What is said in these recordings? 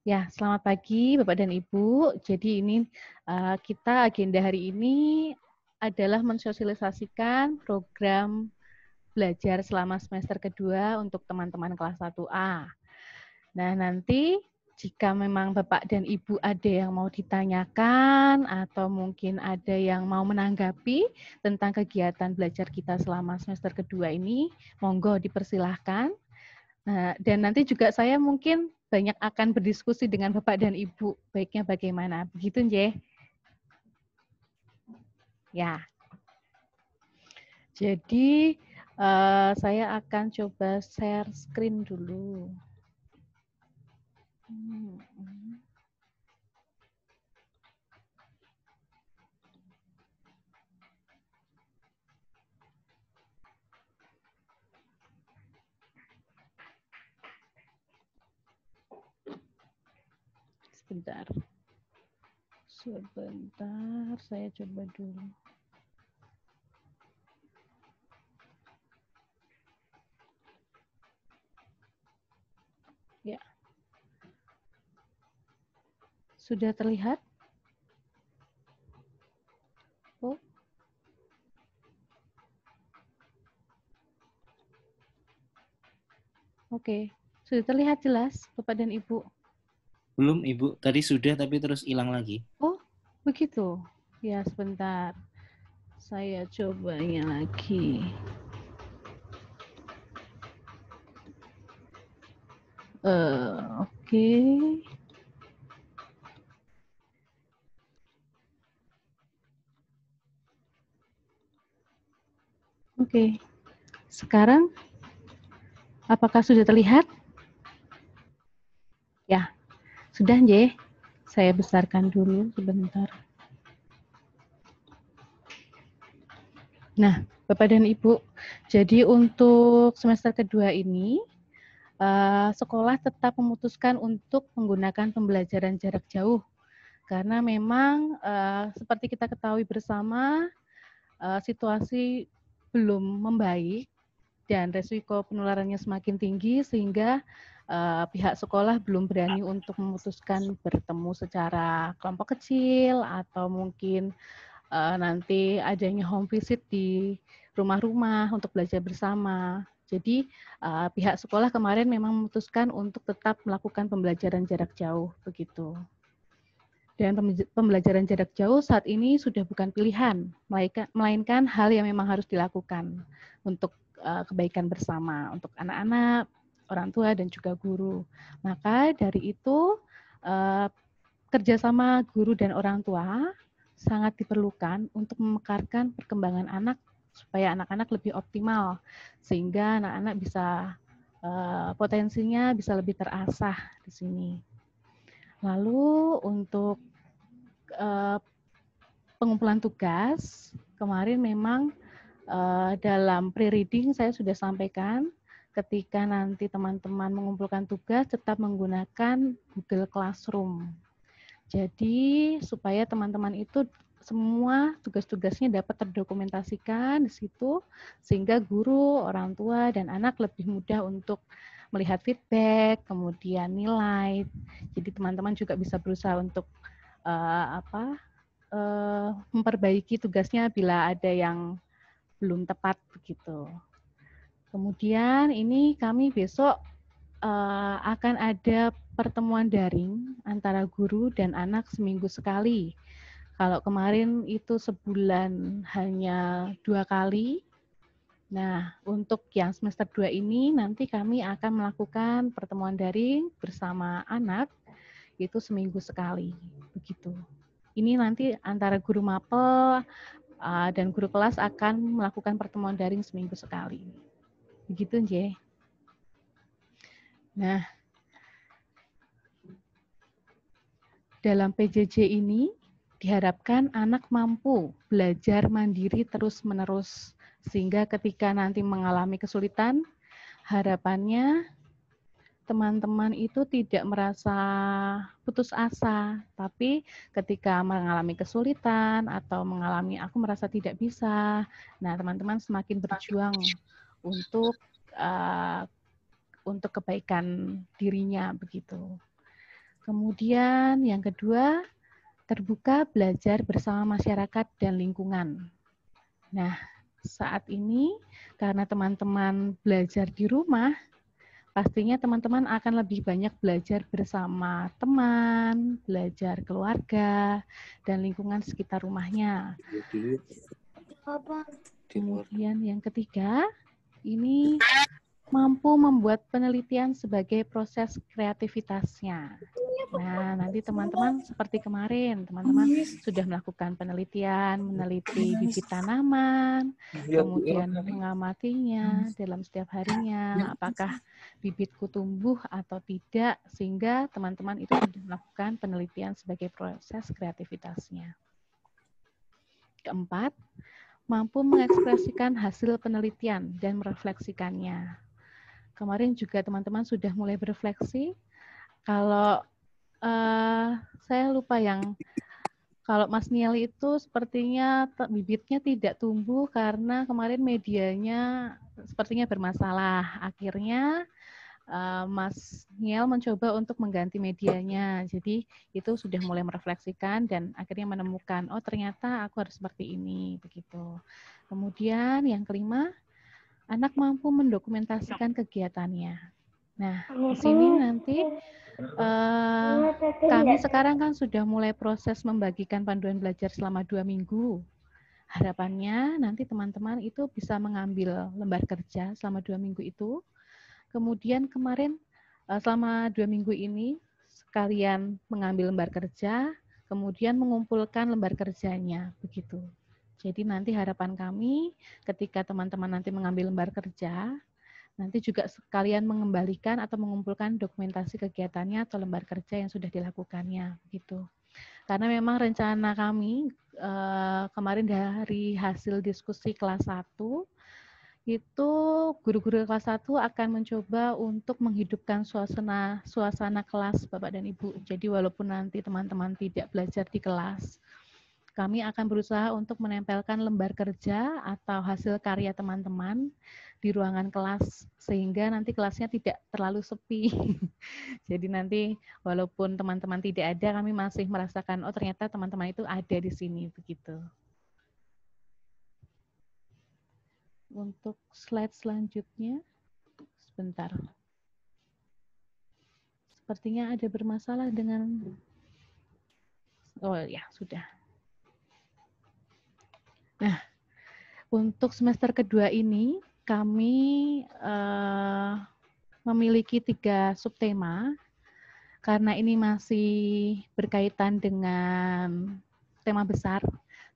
Ya, selamat pagi Bapak dan Ibu. Jadi ini kita agenda hari ini adalah mensosialisasikan program belajar selama semester kedua untuk teman-teman kelas 1A. Nah, nanti jika memang Bapak dan Ibu ada yang mau ditanyakan atau mungkin ada yang mau menanggapi tentang kegiatan belajar kita selama semester kedua ini, monggo dipersilahkan. Nah, dan nanti juga saya mungkin banyak akan berdiskusi dengan Bapak dan Ibu, baiknya bagaimana. Begitu, Nje? Ya, jadi saya akan coba share screen dulu. Sebentar. Sebentar, saya coba dulu. Ya. Sudah terlihat? Oh. Oke. Sudah terlihat jelas, Bapak dan Ibu? Belum, Ibu. Tadi sudah, tapi terus hilang lagi. Oh, begitu. Ya, sebentar. Saya cobanya lagi. Oke. Oke. Sekarang, apakah sudah terlihat? Ya, sudah, Nje. Saya besarkan dulu sebentar. Nah, Bapak dan Ibu, jadi untuk semester kedua ini, sekolah tetap memutuskan untuk menggunakan pembelajaran jarak jauh. Karena memang seperti kita ketahui bersama, situasi belum membaik dan resiko penularannya semakin tinggi sehingga pihak sekolah belum berani untuk memutuskan bertemu secara kelompok kecil atau mungkin nanti adanya home visit di rumah-rumah untuk belajar bersama. Jadi pihak sekolah kemarin memang memutuskan untuk tetap melakukan pembelajaran jarak jauh begitu. Dan pembelajaran jarak jauh saat ini sudah bukan pilihan, melainkan hal yang memang harus dilakukan untuk kebaikan bersama, untuk anak-anak, orang tua, dan juga guru. Maka dari itu, kerjasama guru dan orang tua sangat diperlukan untuk memekarkan perkembangan anak supaya anak-anak lebih optimal, sehingga anak-anak bisa potensinya bisa lebih terasah di sini. Lalu untuk pengumpulan tugas, kemarin memang dalam pre-reading saya sudah sampaikan, ketika nanti teman-teman mengumpulkan tugas tetap menggunakan Google Classroom. Jadi supaya teman-teman itu semua tugas-tugasnya dapat terdokumentasikan di situ, sehingga guru, orang tua, dan anak lebih mudah untuk melihat feedback, kemudian nilai. Jadi teman-teman juga bisa berusaha untuk memperbaiki tugasnya bila ada yang belum tepat begitu. Kemudian ini kami besok akan ada pertemuan daring antara guru dan anak seminggu sekali. Kalau kemarin itu sebulan hanya 2 kali. Nah, untuk yang semester 2 ini nanti kami akan melakukan pertemuan daring bersama anak itu seminggu sekali. Begitu. Ini nanti antara guru mapel dan guru kelas akan melakukan pertemuan daring seminggu sekali. Begitu, Nje. Nah, dalam PJJ ini diharapkan anak mampu belajar mandiri terus-menerus, sehingga ketika nanti mengalami kesulitan, harapannya teman-teman itu tidak merasa putus asa, tapi ketika mengalami kesulitan atau mengalami aku merasa tidak bisa, nah teman-teman semakin berjuang untuk kebaikan dirinya begitu. Kemudian yang kedua, terbuka belajar bersama masyarakat dan lingkungan. Nah, saat ini karena teman-teman belajar di rumah, pastinya teman-teman akan lebih banyak belajar bersama teman, belajar keluarga, dan lingkungan sekitar rumahnya. Kemudian yang ketiga, ini mampu membuat penelitian sebagai proses kreativitasnya. Nah, nanti teman-teman seperti kemarin, teman-teman sudah melakukan penelitian, meneliti bibit tanaman, kemudian mengamatinya dalam setiap harinya, apakah bibitku tumbuh atau tidak, sehingga teman-teman itu sudah melakukan penelitian sebagai proses kreativitasnya. Keempat, mampu mengekspresikan hasil penelitian dan merefleksikannya. Kemarin juga teman-teman sudah mulai berefleksi. Kalau saya lupa kalau Mas Niel itu sepertinya bibitnya tidak tumbuh karena kemarin medianya sepertinya bermasalah. Akhirnya Mas Niel mencoba untuk mengganti medianya. Jadi itu sudah mulai merefleksikan dan akhirnya menemukan, oh ternyata aku harus seperti ini, begitu. Kemudian yang kelima, anak mampu mendokumentasikan kegiatannya. Nah, di sini nanti kami sekarang kan sudah mulai proses membagikan panduan belajar selama 2 minggu. Harapannya nanti teman-teman itu bisa mengambil lembar kerja selama 2 minggu itu. Kemudian kemarin selama 2 minggu ini sekalian mengambil lembar kerja, kemudian mengumpulkan lembar kerjanya, begitu. Jadi nanti harapan kami ketika teman-teman nanti mengambil lembar kerja, nanti juga sekalian mengembalikan atau mengumpulkan dokumentasi kegiatannya atau lembar kerja yang sudah dilakukannya, gitu. Karena memang rencana kami kemarin dari hasil diskusi kelas 1, itu guru-guru kelas 1 akan mencoba untuk menghidupkan suasana kelas Bapak dan Ibu. Jadi walaupun nanti teman-teman tidak belajar di kelas, kami akan berusaha untuk menempelkan lembar kerja atau hasil karya teman-teman di ruangan kelas sehingga nanti kelasnya tidak terlalu sepi. Jadi nanti walaupun teman-teman tidak ada, kami masih merasakan oh ternyata teman-teman itu ada di sini, begitu. Untuk slide selanjutnya, sebentar. Sepertinya ada bermasalah dengan, oh ya sudah. Nah, untuk semester kedua ini kami memiliki 3 subtema karena ini masih berkaitan dengan tema besar.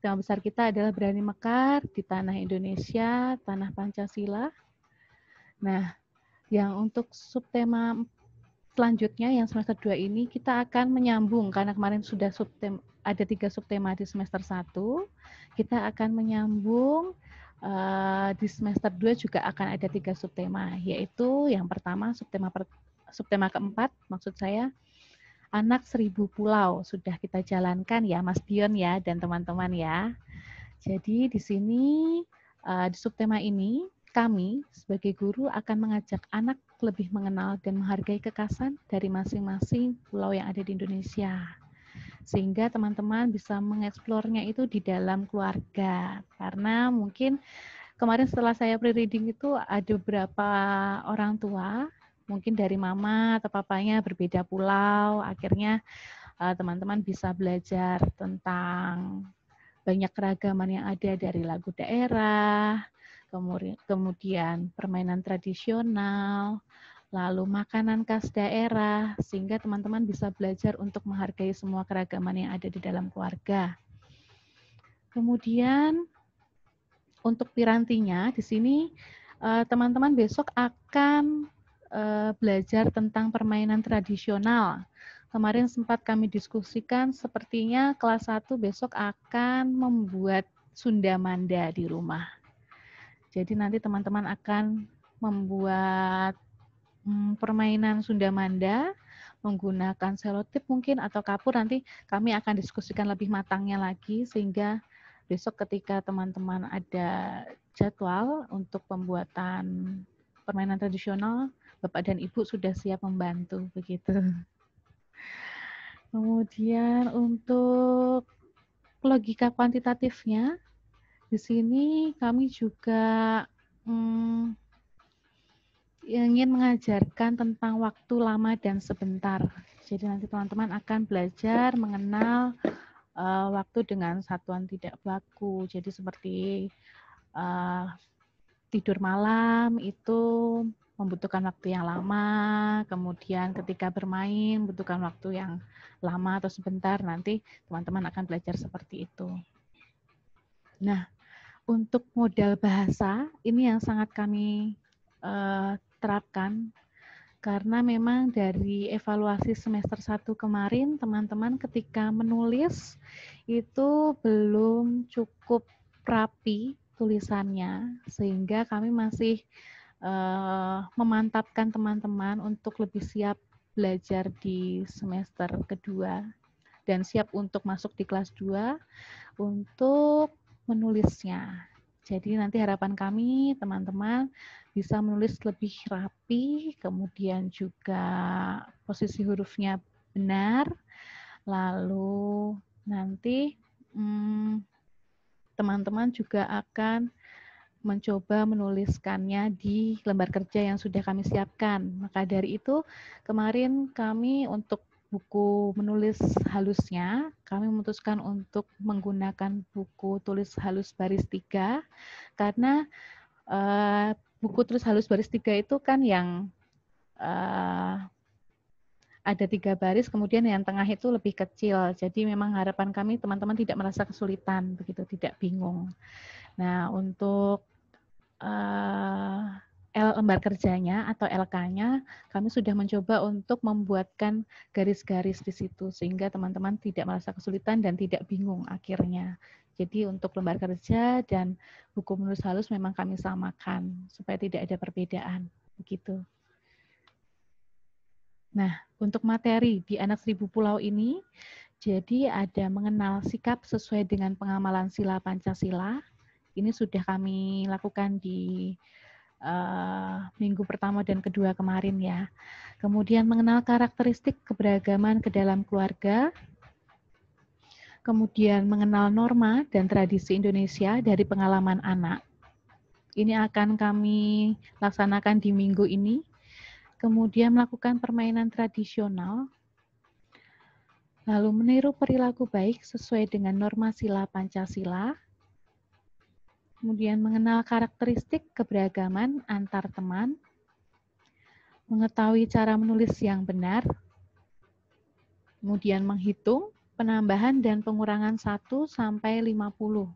Tema besar kita adalah berani mekar di tanah Indonesia, tanah Pancasila. Nah, yang untuk subtema selanjutnya yang semester 2 ini kita akan menyambung karena kemarin sudah ada 3 subtema di semester 1. Kita akan menyambung di semester 2 juga akan ada 3 subtema, yaitu yang pertama subtema keempat maksud saya anak 1000 pulau sudah kita jalankan ya Mas Dion ya dan teman-teman ya. Jadi di sini di subtema ini kami sebagai guru akan mengajak anak lebih mengenal dan menghargai kekasan dari masing-masing pulau yang ada di Indonesia. Sehingga teman-teman bisa mengeksplornya itu di dalam keluarga. Karena mungkin kemarin setelah saya pre-reading itu ada beberapa orang tua, mungkin dari mama atau papanya berbeda pulau, akhirnya teman-teman bisa belajar tentang banyak keragaman yang ada dari lagu daerah, kemudian permainan tradisional, lalu makanan khas daerah, sehingga teman-teman bisa belajar untuk menghargai semua keragaman yang ada di dalam keluarga. Kemudian untuk pirantinya di sini teman-teman besok akan belajar tentang permainan tradisional. Kemarin sempat kami diskusikan sepertinya kelas 1 besok akan membuat Sunda Manda di rumah. Jadi nanti teman-teman akan membuat permainan Sunda Manda menggunakan selotip mungkin atau kapur, nanti kami akan diskusikan lebih matangnya lagi sehingga besok ketika teman-teman ada jadwal untuk pembuatan permainan tradisional, Bapak dan Ibu sudah siap membantu begitu. Kemudian untuk logika kuantitatifnya, di sini kami juga ingin mengajarkan tentang waktu lama dan sebentar. Jadi nanti teman-teman akan belajar mengenal waktu dengan satuan tidak baku. Jadi seperti tidur malam itu membutuhkan waktu yang lama, kemudian ketika bermain membutuhkan waktu yang lama atau sebentar, nanti teman-teman akan belajar seperti itu. Nah, untuk modal bahasa, ini yang sangat kami terapkan, karena memang dari evaluasi semester 1 kemarin, teman-teman ketika menulis itu belum cukup rapi tulisannya, sehingga kami masih memantapkan teman-teman untuk lebih siap belajar di semester kedua dan siap untuk masuk di kelas 2 untuk menulisnya. Jadi nanti harapan kami teman-teman bisa menulis lebih rapi, kemudian juga posisi hurufnya benar, lalu nanti teman-teman juga akan mencoba menuliskannya di lembar kerja yang sudah kami siapkan. Maka dari itu, kemarin kami untuk buku menulis halusnya, kami memutuskan untuk menggunakan buku tulis halus baris 3, karena buku tulis halus baris 3 itu kan yang ada 3 baris, kemudian yang tengah itu lebih kecil. Jadi memang harapan kami teman-teman tidak merasa kesulitan, begitu, tidak bingung. Nah, untuk lembar kerjanya atau LK-nya, kami sudah mencoba untuk membuatkan garis-garis di situ, sehingga teman-teman tidak merasa kesulitan dan tidak bingung akhirnya. Jadi untuk lembar kerja dan buku menulis halus memang kami samakan, supaya tidak ada perbedaan. Begitu. Nah, untuk materi di Anak Seribu Pulau ini, jadi ada mengenal sikap sesuai dengan pengamalan sila Pancasila. Ini sudah kami lakukan di minggu pertama dan kedua kemarin ya. Kemudian mengenal karakteristik keberagaman ke dalam keluarga. Kemudian mengenal norma dan tradisi Indonesia dari pengalaman anak. Ini akan kami laksanakan di minggu ini. Kemudian melakukan permainan tradisional. Lalu meniru perilaku baik sesuai dengan norma sila Pancasila. Kemudian mengenal karakteristik keberagaman antar teman, mengetahui cara menulis yang benar, kemudian menghitung penambahan dan pengurangan 1 sampai 50.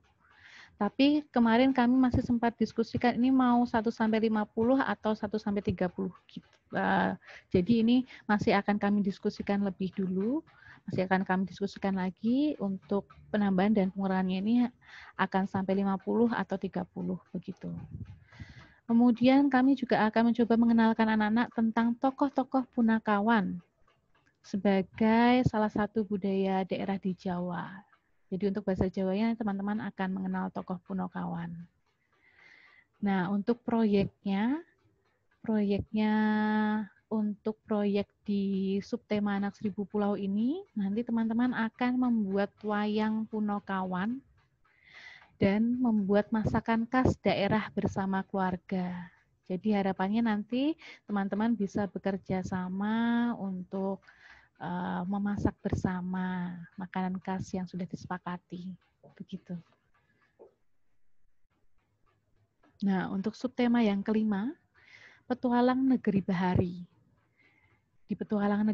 Tapi kemarin kami masih sempat diskusikan ini mau 1 sampai 50 atau 1 sampai 30. Jadi ini masih akan kami diskusikan lebih dulu. Masih akan kami diskusikan lagi untuk penambahan dan pengurangannya ini akan sampai 50 atau 30 begitu. Kemudian kami juga akan mencoba mengenalkan anak-anak tentang tokoh-tokoh punakawan sebagai salah satu budaya daerah di Jawa. Jadi untuk bahasa Jawanya teman-teman akan mengenal tokoh punakawan. Nah, untuk proyeknya untuk proyek di subtema Anak Seribu Pulau ini, nanti teman-teman akan membuat wayang punakawan dan membuat masakan khas daerah bersama keluarga. Jadi harapannya nanti teman-teman bisa bekerja sama untuk memasak bersama makanan khas yang sudah disepakati. Begitu. Nah, untuk subtema yang kelima, Petualang Negeri Bahari. Di Petualang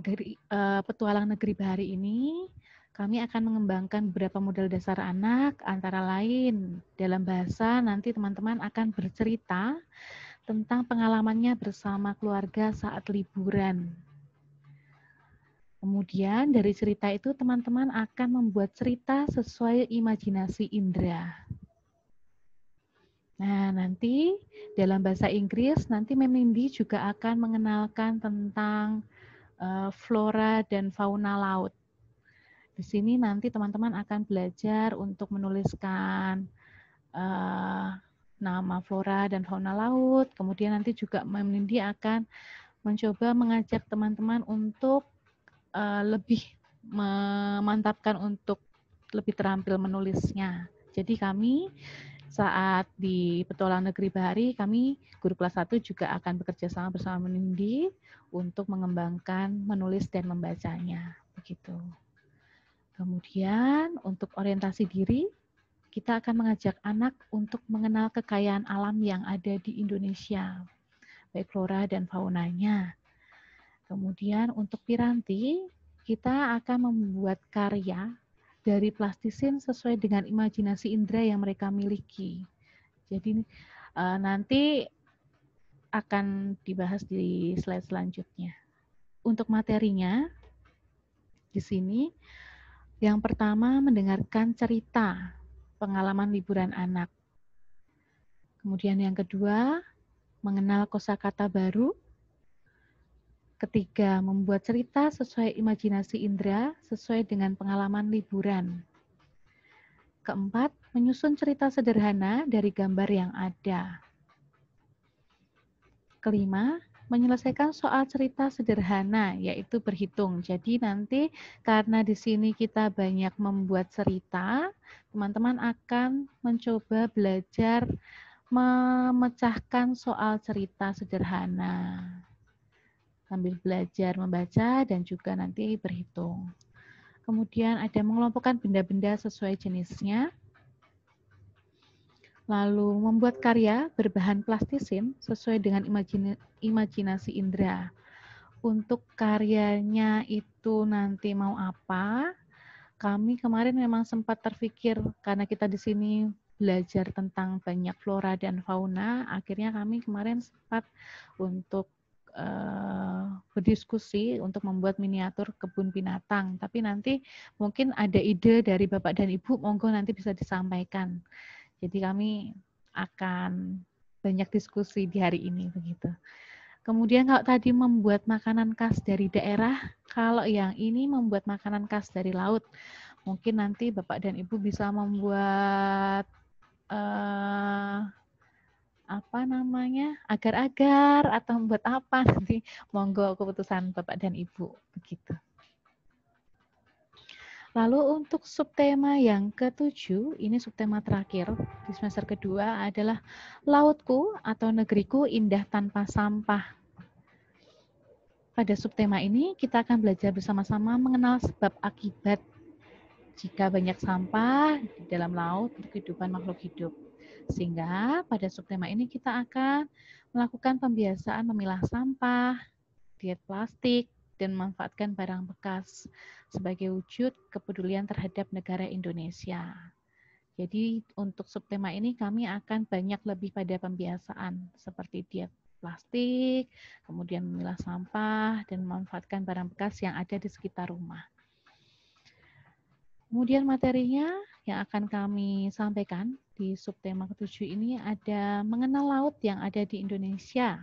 Negeri Bahari ini, kami akan mengembangkan beberapa model dasar anak, antara lain dalam bahasa nanti teman-teman akan bercerita tentang pengalamannya bersama keluarga saat liburan. Kemudian dari cerita itu teman-teman akan membuat cerita sesuai imajinasi indera. Nah, nanti dalam bahasa Inggris, nanti Memindi juga akan mengenalkan tentang flora dan fauna laut. Di sini nanti teman-teman akan belajar untuk menuliskan nama flora dan fauna laut. Kemudian nanti juga Memindi akan mencoba mengajak teman-teman untuk lebih memantapkan untuk lebih terampil menulisnya. Jadi kami saat di Petualang Negeri Bahari, kami guru kelas 1 juga akan bekerja sama bersama Menindi untuk mengembangkan menulis dan membacanya. Begitu. Kemudian untuk orientasi diri, kita akan mengajak anak untuk mengenal kekayaan alam yang ada di Indonesia, baik flora dan faunanya. Kemudian untuk piranti, kita akan membuat karya dari plastisin sesuai dengan imajinasi indera yang mereka miliki. Jadi nanti akan dibahas di slide selanjutnya. Untuk materinya, di sini yang pertama mendengarkan cerita pengalaman liburan anak. Kemudian yang kedua, mengenal kosakata baru. Ketiga, membuat cerita sesuai imajinasi indera, sesuai dengan pengalaman liburan. Keempat, menyusun cerita sederhana dari gambar yang ada. Kelima, menyelesaikan soal cerita sederhana, yaitu berhitung. Jadi nanti karena di sini kita banyak membuat cerita, teman-teman akan mencoba belajar memecahkan soal cerita sederhana. Sambil belajar membaca dan juga nanti berhitung. Kemudian ada mengelompokkan benda-benda sesuai jenisnya. Lalu membuat karya berbahan plastisin sesuai dengan imajinasi indera. Untuk karyanya itu nanti mau apa? Kami kemarin memang sempat terpikir karena kita di sini belajar tentang banyak flora dan fauna, akhirnya kami kemarin sempat untuk berdiskusi untuk membuat miniatur kebun binatang. Tapi nanti mungkin ada ide dari Bapak dan Ibu, monggo nanti bisa disampaikan. Jadi kami akan banyak diskusi di hari ini begitu. Kemudian kalau tadi membuat makanan khas dari daerah, kalau yang ini membuat makanan khas dari laut. Mungkin nanti Bapak dan Ibu bisa membuat agar-agar atau membuat apa nanti monggo keputusan Bapak dan Ibu begitu. Lalu untuk subtema yang ke-7, ini subtema terakhir di semester kedua adalah Lautku atau Negeriku Indah Tanpa Sampah. Pada subtema ini kita akan belajar bersama-sama mengenal sebab akibat jika banyak sampah di dalam laut untuk kehidupan makhluk hidup. Sehingga pada subtema ini kita akan melakukan pembiasaan memilah sampah, diet plastik, dan memanfaatkan barang bekas sebagai wujud kepedulian terhadap negara Indonesia. Jadi untuk subtema ini kami akan banyak lebih pada pembiasaan seperti diet plastik, kemudian memilah sampah, dan memanfaatkan barang bekas yang ada di sekitar rumah. Kemudian materinya yang akan kami sampaikan di subtema ke-7 ini ada mengenal laut yang ada di Indonesia.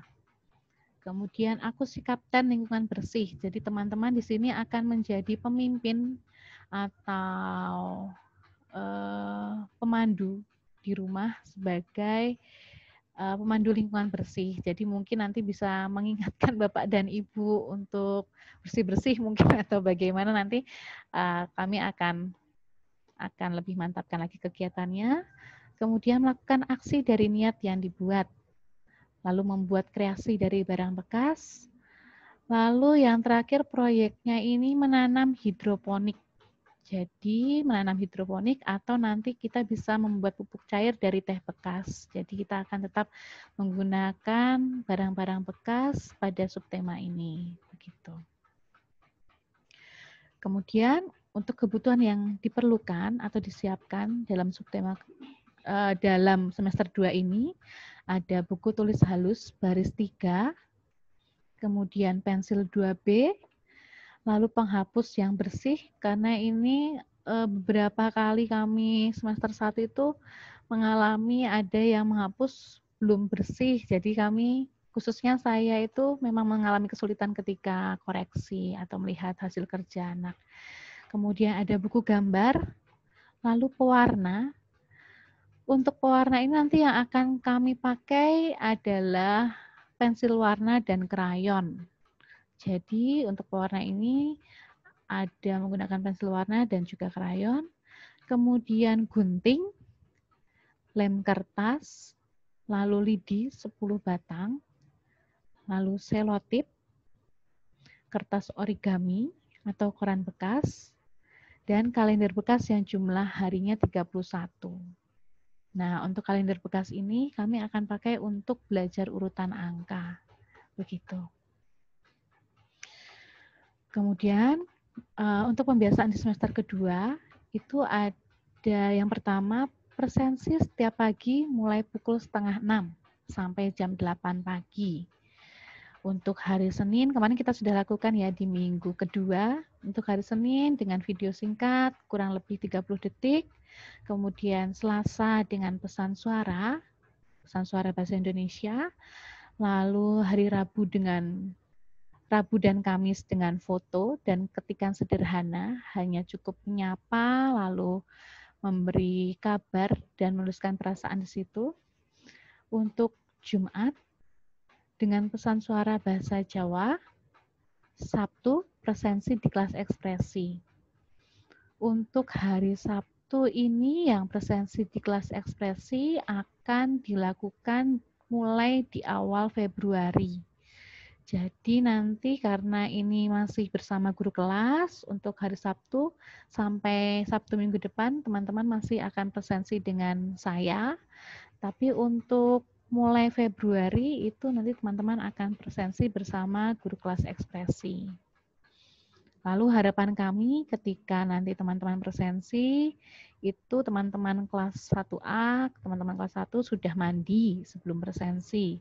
Kemudian aku si kapten lingkungan bersih. Jadi teman-teman di sini akan menjadi pemimpin atau pemandu di rumah sebagai pemandu lingkungan bersih. Jadi mungkin nanti bisa mengingatkan Bapak dan Ibu untuk bersih-bersih mungkin atau bagaimana nanti kami akan lebih mantapkan lagi kegiatannya. Kemudian melakukan aksi dari niat yang dibuat. Lalu membuat kreasi dari barang bekas. Lalu yang terakhir proyeknya ini menanam hidroponik. Jadi menanam hidroponik atau nanti kita bisa membuat pupuk cair dari teh bekas. Jadi kita akan tetap menggunakan barang-barang bekas pada subtema ini. Begitu. Kemudian untuk kebutuhan yang diperlukan atau disiapkan dalam subtema dalam semester 2 ini ada buku tulis halus baris 3, kemudian pensil 2B, lalu penghapus yang bersih karena ini beberapa kali kami semester 1 itu mengalami ada yang menghapus belum bersih, jadi kami khususnya saya itu memang mengalami kesulitan ketika koreksi atau melihat hasil kerja anak. Kemudian ada buku gambar, lalu pewarna. Untuk pewarna ini nanti yang akan kami pakai adalah pensil warna dan krayon. Jadi untuk pewarna ini ada menggunakan pensil warna dan juga krayon, kemudian gunting, lem kertas, lalu lidi 10 batang, lalu selotip, kertas origami atau koran bekas, dan kalender bekas yang jumlah harinya 31. Nah, untuk kalender bekas ini kami akan pakai untuk belajar urutan angka. Begitu. Kemudian, untuk pembiasaan di semester kedua, itu ada yang pertama, presensi setiap pagi mulai pukul 5:30 sampai jam 8 pagi. Untuk hari Senin, kemarin kita sudah lakukan ya di minggu kedua. Untuk hari Senin dengan video singkat, kurang lebih 30 detik. Kemudian Selasa dengan pesan suara bahasa Indonesia. Lalu hari Rabu dan Kamis dengan foto dan ketikan sederhana, hanya cukup menyapa, lalu memberi kabar dan menuliskan perasaan di situ. Untuk Jumat, dengan pesan suara bahasa Jawa, Sabtu presensi di kelas ekspresi. Untuk hari Sabtu ini yang presensi di kelas ekspresi akan dilakukan mulai di awal Februari. Jadi nanti karena ini masih bersama guru kelas, untuk hari Sabtu sampai Sabtu minggu depan teman-teman masih akan presensi dengan saya. Tapi untuk mulai Februari itu nanti teman-teman akan presensi bersama guru kelas ekspresi. Lalu harapan kami ketika nanti teman-teman presensi, itu teman-teman kelas 1A, teman-teman kelas 1 sudah mandi sebelum presensi.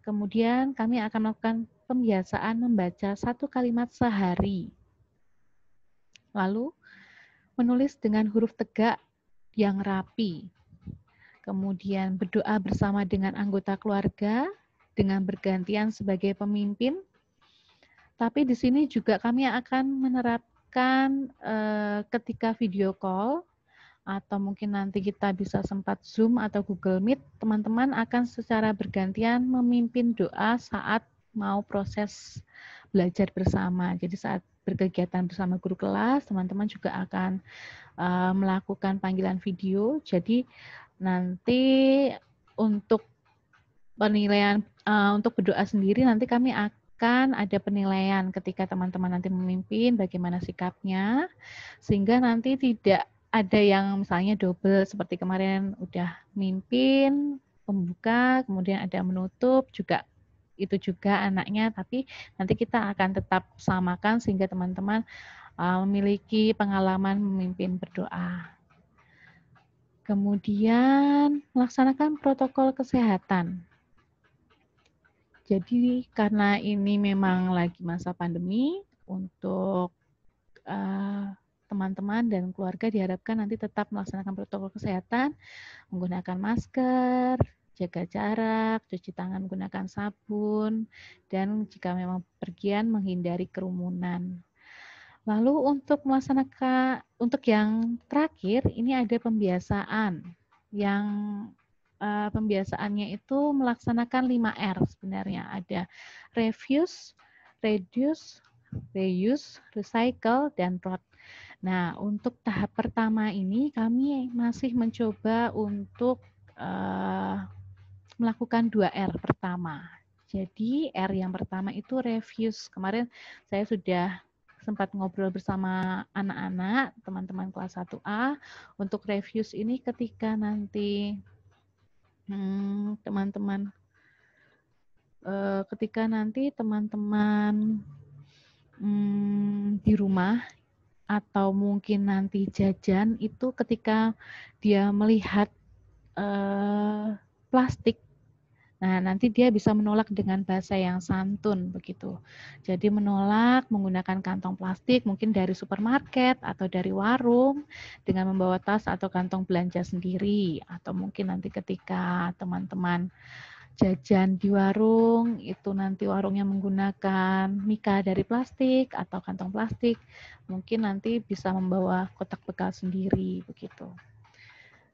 Kemudian kami akan melakukan pembiasaan membaca 1 kalimat sehari. Lalu menulis dengan huruf tegak yang rapi. Kemudian berdoa bersama dengan anggota keluarga dengan bergantian sebagai pemimpin. Tapi di sini juga kami akan menerapkan ketika video call atau mungkin nanti kita bisa sempat Zoom atau Google Meet, teman-teman akan secara bergantian memimpin doa saat mau proses belajar bersama. Jadi saat berkegiatan bersama guru kelas, teman-teman juga akan melakukan panggilan video. Jadi nanti untuk penilaian, untuk berdoa sendiri nanti kami akan ada penilaian ketika teman-teman nanti memimpin, bagaimana sikapnya, sehingga nanti tidak ada yang misalnya double seperti kemarin udah mimpin, pembuka, kemudian ada menutup juga itu juga anaknya, tapi nanti kita akan tetap samakan sehingga teman-teman memiliki pengalaman memimpin berdoa. Kemudian melaksanakan protokol kesehatan. Jadi karena ini memang lagi masa pandemi, untuk teman-teman dan keluarga diharapkan nanti tetap melaksanakan protokol kesehatan, menggunakan masker, jaga jarak, cuci tangan menggunakan sabun, dan jika memang pergian menghindari kerumunan. Lalu untuk untuk yang terakhir, ini ada pembiasaan yang pembiasaannya itu melaksanakan 5R sebenarnya. Ada refuse, reduce, reuse, recycle, dan rot. Nah, untuk tahap pertama ini kami masih mencoba untuk melakukan 2R pertama. Jadi R yang pertama itu refuse. Kemarin saya sudah sempat ngobrol bersama anak-anak, teman-teman kelas 1A. Untuk refuse ini ketika nanti teman-teman di rumah atau mungkin nanti jajan itu ketika dia melihat plastik, nah nanti dia bisa menolak dengan bahasa yang santun begitu. Jadi menolak menggunakan kantong plastik mungkin dari supermarket atau dari warung dengan membawa tas atau kantong belanja sendiri, atau mungkin nanti ketika teman-teman jajan di warung, itu nanti warungnya menggunakan mika dari plastik atau kantong plastik, mungkin nanti bisa membawa kotak bekal sendiri, begitu.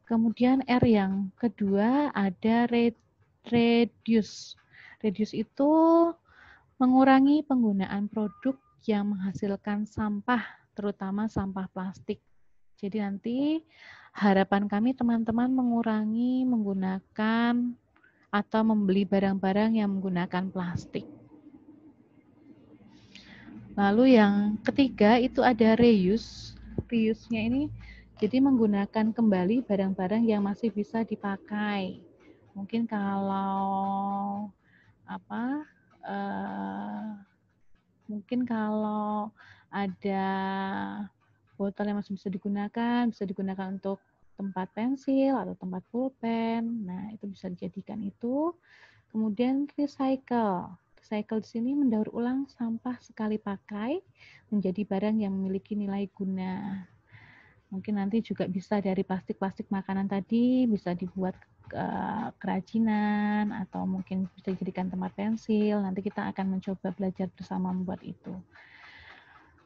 Kemudian R yang kedua ada reduce. Reduce itu mengurangi penggunaan produk yang menghasilkan sampah terutama sampah plastik. Jadi nanti harapan kami teman-teman mengurangi menggunakan atau membeli barang-barang yang menggunakan plastik. Lalu yang ketiga itu ada reuse. Reuse-nya ini jadi menggunakan kembali barang-barang yang masih bisa dipakai. Mungkin kalau apa? Mungkin kalau ada botol yang masih bisa digunakan untuk tempat pensil atau tempat pulpen. Nah, itu bisa dijadikan itu. Kemudian recycle. Recycle di sini mendaur ulang sampah sekali pakai menjadi barang yang memiliki nilai guna. Mungkin nanti juga bisa dari plastik-plastik makanan tadi bisa dibuat kerajinan atau mungkin bisa dijadikan tempat pensil. Nanti kita akan mencoba belajar bersama membuat itu.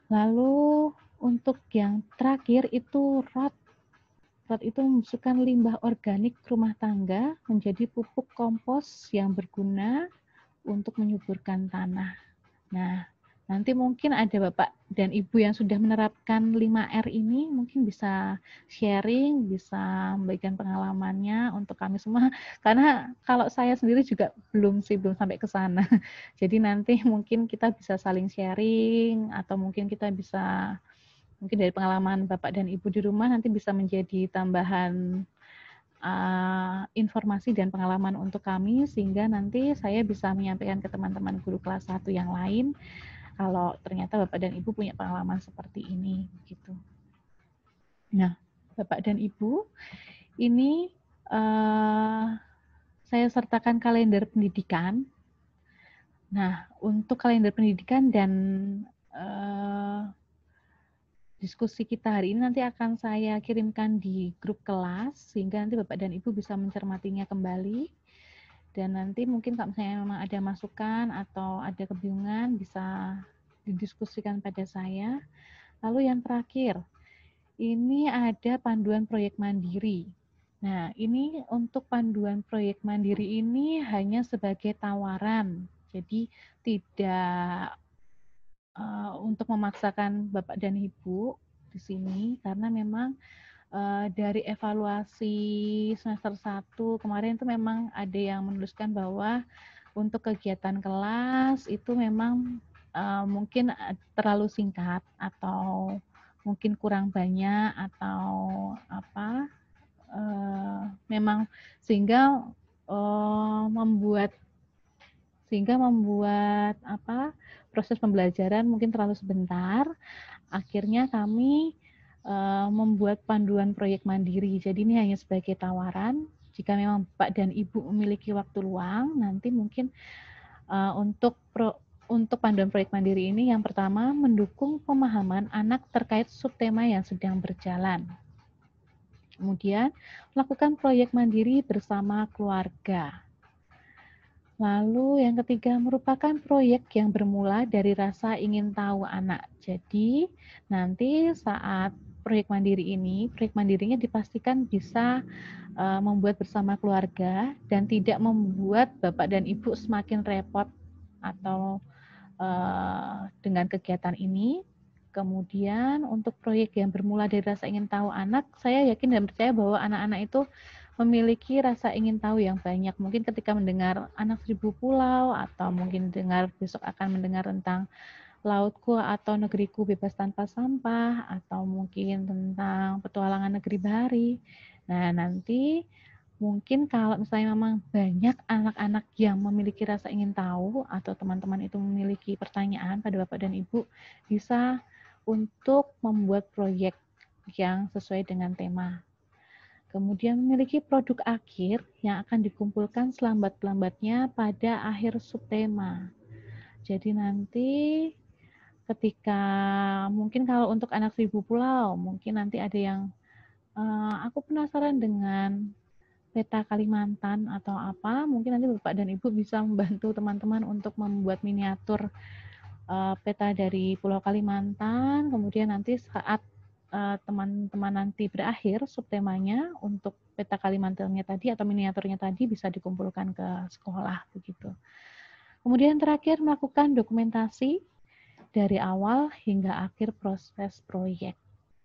Lalu untuk yang terakhir itu rot. Rot itu memasukkan limbah organik rumah tangga menjadi pupuk kompos yang berguna untuk menyuburkan tanah. Nah, nanti mungkin ada Bapak dan Ibu yang sudah menerapkan 5R ini, mungkin bisa sharing, bisa memberikan pengalamannya untuk kami semua. Karena kalau saya sendiri juga belum sampai ke sana. Jadi nanti mungkin kita bisa saling sharing, atau mungkin kita bisa, mungkin dari pengalaman Bapak dan Ibu di rumah nanti bisa menjadi tambahan informasi dan pengalaman untuk kami, sehingga nanti saya bisa menyampaikan ke teman-teman guru kelas 1 yang lain kalau ternyata Bapak dan Ibu punya pengalaman seperti ini gitu. Nah, Bapak dan Ibu, ini saya sertakan kalender pendidikan. Nah, untuk kalender pendidikan dan diskusi kita hari ini nanti akan saya kirimkan di grup kelas, sehingga nanti Bapak dan Ibu bisa mencermatinya kembali. Dan nanti mungkin kalau misalnya memang ada masukan atau ada kebingungan, bisa didiskusikan pada saya. Lalu yang terakhir, ini ada panduan proyek mandiri. Nah, ini untuk panduan proyek mandiri ini hanya sebagai tawaran. Jadi tidak untuk memaksakan Bapak dan Ibu di sini, karena memang dari evaluasi semester 1 kemarin itu memang ada yang menuliskan bahwa untuk kegiatan kelas itu memang mungkin terlalu singkat atau mungkin kurang banyak atau apa, memang sehingga membuat apa, proses pembelajaran mungkin terlalu sebentar. Akhirnya kami membuat panduan proyek mandiri. Jadi ini hanya sebagai tawaran. Jika memang Pak dan Ibu memiliki waktu luang, nanti mungkin untuk panduan proyek mandiri ini yang pertama mendukung pemahaman anak terkait subtema yang sedang berjalan. Kemudian melakukan proyek mandiri bersama keluarga. Lalu yang ketiga merupakan proyek yang bermula dari rasa ingin tahu anak. Jadi nanti saat proyek mandirinya dipastikan bisa membuat bersama keluarga dan tidak membuat Bapak dan Ibu semakin repot atau dengan kegiatan ini. Kemudian untuk proyek yang bermula dari rasa ingin tahu anak, saya yakin dan percaya bahwa anak-anak itu memiliki rasa ingin tahu yang banyak. Mungkin ketika mendengar Anak Seribu Pulau atau mungkin besok akan mendengar tentang Lautku atau Negeriku Bebas Tanpa Sampah atau mungkin tentang Petualangan Negeri Bahari. Nah, nanti mungkin kalau misalnya memang banyak anak-anak yang memiliki rasa ingin tahu atau teman-teman itu memiliki pertanyaan pada Bapak dan Ibu, bisa untuk membuat proyek yang sesuai dengan tema. Kemudian memiliki produk akhir yang akan dikumpulkan selambat-lambatnya pada akhir subtema. Jadi nanti ketika mungkin kalau untuk Anak Seribu Pulau, mungkin nanti ada yang aku penasaran dengan peta Kalimantan atau apa, mungkin nanti Bapak dan Ibu bisa membantu teman-teman untuk membuat miniatur peta dari Pulau Kalimantan, kemudian nanti saat teman-teman nanti berakhir subtemanya untuk peta Kalimantannya tadi atau miniaturnya tadi bisa dikumpulkan ke sekolah begitu. Kemudian terakhir melakukan dokumentasi dari awal hingga akhir proses proyek.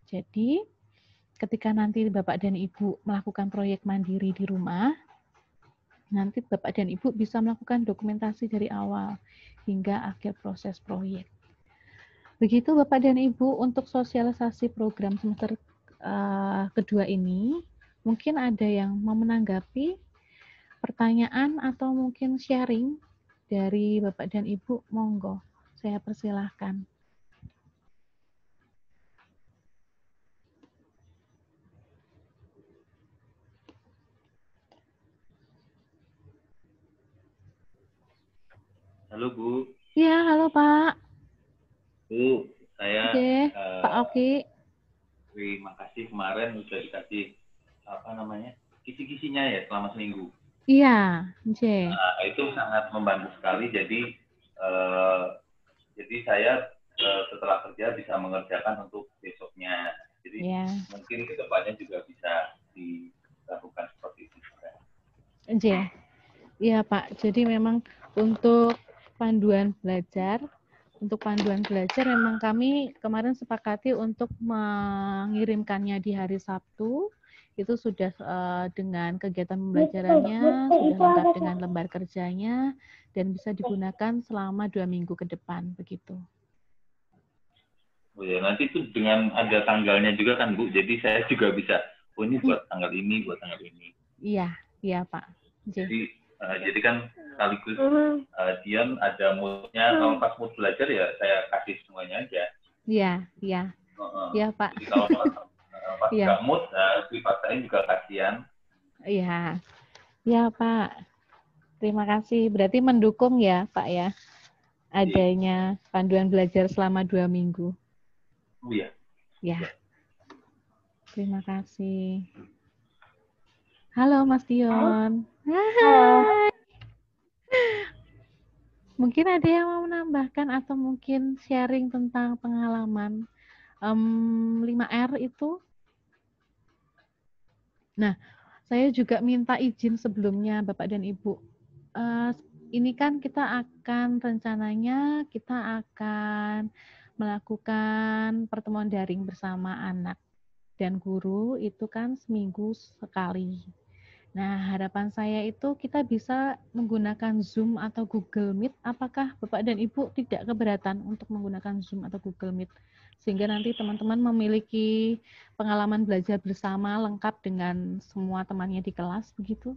Jadi, ketika nanti Bapak dan Ibu melakukan proyek mandiri di rumah, nanti Bapak dan Ibu bisa melakukan dokumentasi dari awal hingga akhir proses proyek. Begitu Bapak dan Ibu untuk sosialisasi program semester kedua ini, mungkin ada yang mau menanggapi pertanyaan atau mungkin sharing dari Bapak dan Ibu, monggo. Saya persilahkan. Halo Bu. Ya, halo Pak. Bu, saya Oke, Pak Oki. terima kasih kemarin udah dikasih kisi-kisinya ya selama seminggu. Iya, J. Nah, itu sangat membantu sekali. Jadi saya setelah kerja bisa mengerjakan untuk besoknya. Jadi mungkin kedepannya juga bisa dilakukan seperti itu. J. Iya Pak. Jadi memang untuk panduan belajar memang kami kemarin sepakati untuk mengirimkannya di hari Sabtu. Itu sudah dengan kegiatan pembelajarannya, sudah lengkap dengan lembar kerjanya, dan bisa digunakan selama 2 minggu ke depan, begitu. Oh ya, nanti itu dengan ada tanggalnya juga kan Bu, jadi saya juga bisa, oh ini buat tanggal ini, buat tanggal ini. Iya, iya Pak. Jadi kan sekaligus Dion ada moodnya, kalau pas mood belajar ya saya kasih semuanya aja. Iya, iya. Iya Pak. Jadi kalau pas nggak mood, dipaksain juga kasihan. Iya, iya Pak. Terima kasih. Berarti mendukung ya Pak ya, adanya panduan belajar selama 2 minggu. Oh iya. Ya. Terima kasih. Halo Mas Dion. Hai. Mungkin ada yang mau menambahkan atau mungkin sharing tentang pengalaman 5R itu? Nah, saya juga minta izin sebelumnya Bapak dan Ibu. Ini kan rencananya kita akan melakukan pertemuan daring bersama anak dan guru itu kan seminggu sekali. Nah, harapan saya itu kita bisa menggunakan Zoom atau Google Meet. Apakah Bapak dan Ibu tidak keberatan untuk menggunakan Zoom atau Google Meet? Sehingga nanti teman-teman memiliki pengalaman belajar bersama lengkap dengan semua temannya di kelas, begitu?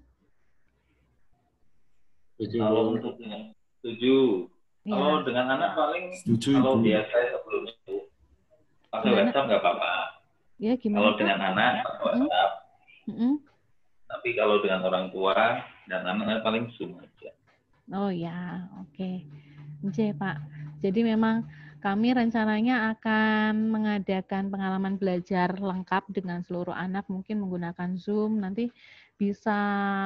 Kalau untuk setuju. Ya. Kalau dengan anak paling, kalau biasa sebelum itu, pakai WhatsApp nggak apa-apa. Ya, gimana? Kalau dengan anak, pakai WhatsApp. Tapi kalau dengan orang tua dan anak paling Zoom aja. Oh ya, oke. Oke, Pak. Jadi memang kami rencananya akan mengadakan pengalaman belajar lengkap dengan seluruh anak, mungkin menggunakan Zoom. Nanti bisa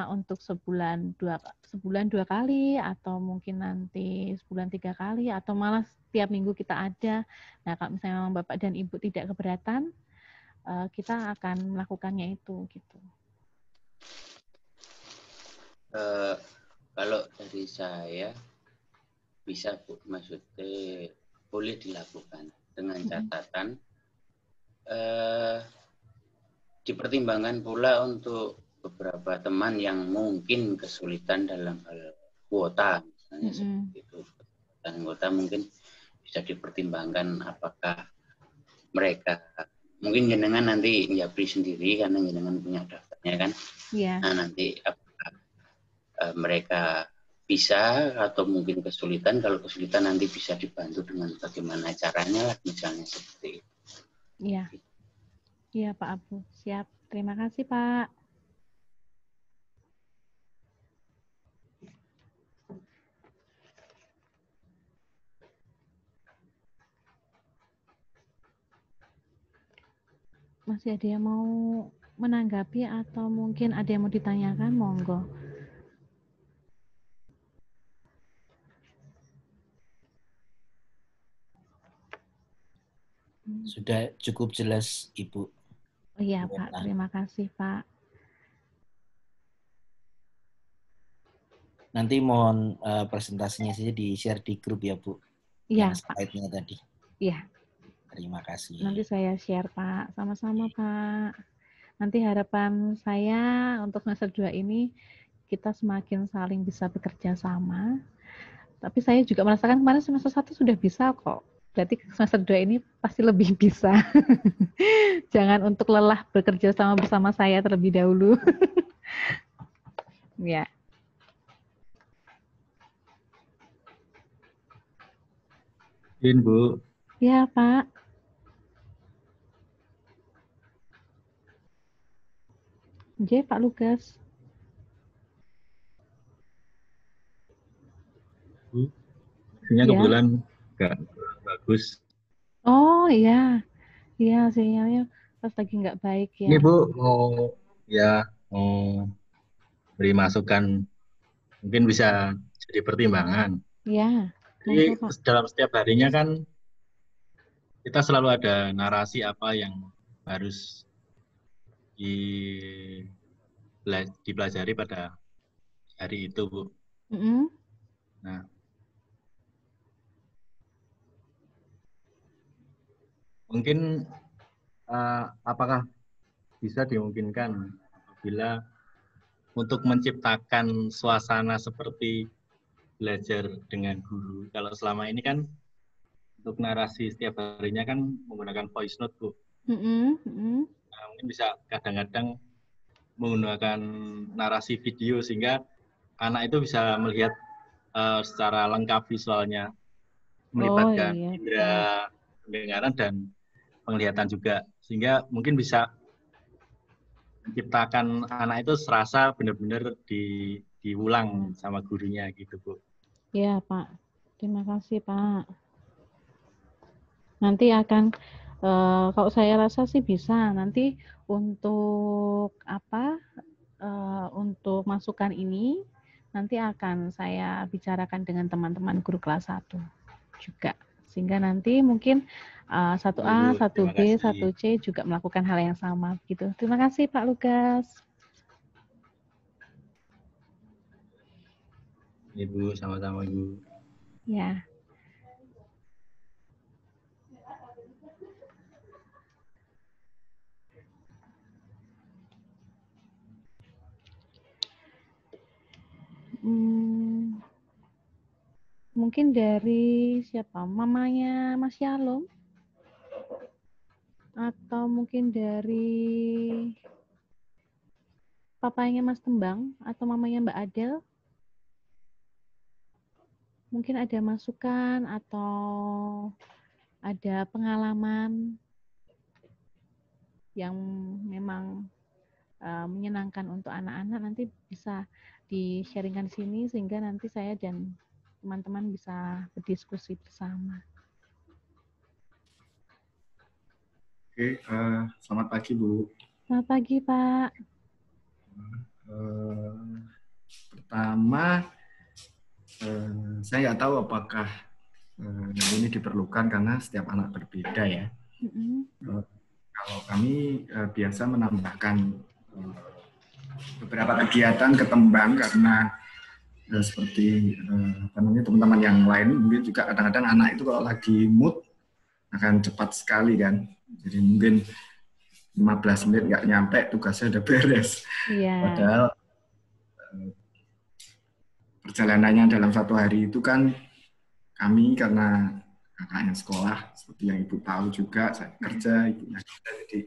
untuk sebulan dua kali, atau mungkin nanti sebulan 3 kali, atau malah setiap minggu kita ada. Nah, kalau misalnya memang Bapak dan Ibu tidak keberatan, kita akan melakukannya itu, gitu. Kalau dari saya bisa Bu, maksudnya boleh dilakukan dengan catatan dipertimbangkan pula untuk beberapa teman yang mungkin kesulitan dalam hal kuota misalnya seperti itu. Dan kuota mungkin bisa dipertimbangkan apakah mereka mungkin jenengan nanti nyapri sendiri karena jenengan punya daftarnya kan. Yeah. Nah, nanti mereka bisa atau mungkin kesulitan, kalau kesulitan nanti bisa dibantu dengan bagaimana caranya lah misalnya seperti itu. Iya. Iya Pak Abu, siap. Terima kasih Pak. Masih ada yang mau menanggapi atau mungkin ada yang mau ditanyakan, monggo. Sudah cukup jelas, Ibu. Oh iya Pak, terima kasih Pak. Nanti mohon presentasinya saja di-share di grup ya Bu. Iya, slide-nya tadi. Iya. Terima kasih. Nanti saya share, Pak. Sama-sama, Pak. Nanti harapan saya untuk semester 2 ini kita semakin saling bisa bekerja sama. Tapi saya juga merasakan kemarin semester 1 sudah bisa kok. Berarti semester 2 ini pasti lebih bisa. Jangan untuk lelah bekerja sama bersama saya terlebih dahulu. Ya. Bu. Ya, Pak. Oke, Pak Lukas. Bu, sinyalnya kebetulan nggak bagus. Oh iya, iya sinyalnya pas lagi nggak baik ya. Ini Bu mau beri masukan, mungkin bisa jadi pertimbangan. Iya. Jadi dalam setiap harinya kan kita selalu ada narasi apa yang harus dipelajari pada hari itu, Bu. Nah, mungkin apakah bisa dimungkinkan apabila untuk menciptakan suasana seperti belajar dengan guru. Kalau selama ini kan untuk narasi setiap harinya kan menggunakan voice note, Bu. Nah, mungkin bisa kadang-kadang menggunakan narasi video sehingga anak itu bisa melihat secara lengkap visualnya, melibatkan indera pendengaran dan penglihatan juga, sehingga mungkin bisa menciptakan anak itu serasa benar-benar diulang sama gurunya gitu, Bu. Iya, Pak. Terima kasih, Pak. Nanti akan kalau saya rasa sih bisa nanti untuk untuk masukan ini nanti akan saya bicarakan dengan teman-teman guru kelas 1 juga. Sehingga nanti mungkin 1A, 1B, 1C juga melakukan hal yang sama gitu. Terima kasih Pak Lukas. Ibu, sama-sama Ibu. Ya. Mungkin dari siapa? Mamanya Mas Yalom? Atau mungkin dari papanya Mas Tembang? Atau mamanya Mbak Adel? Mungkin ada masukan atau ada pengalaman yang memang menyenangkan untuk anak-anak, nanti bisa di-sharingkan di sini sehingga nanti saya dan teman-teman bisa berdiskusi bersama. Oke, selamat pagi Bu. Selamat pagi Pak. Pertama, saya nggak tahu apakah ini diperlukan karena setiap anak berbeda ya. Kalau kami biasa menambahkan beberapa kegiatan ketembang karena seperti teman-teman yang lain mungkin juga kadang-kadang anak itu kalau lagi mood akan cepat sekali kan. Jadi mungkin 15 menit nggak nyampe tugasnya udah beres. Padahal perjalanannya dalam satu hari itu kan kami karena kakaknya sekolah seperti yang Ibu tahu juga, saya kerja, ibunya kerja, jadi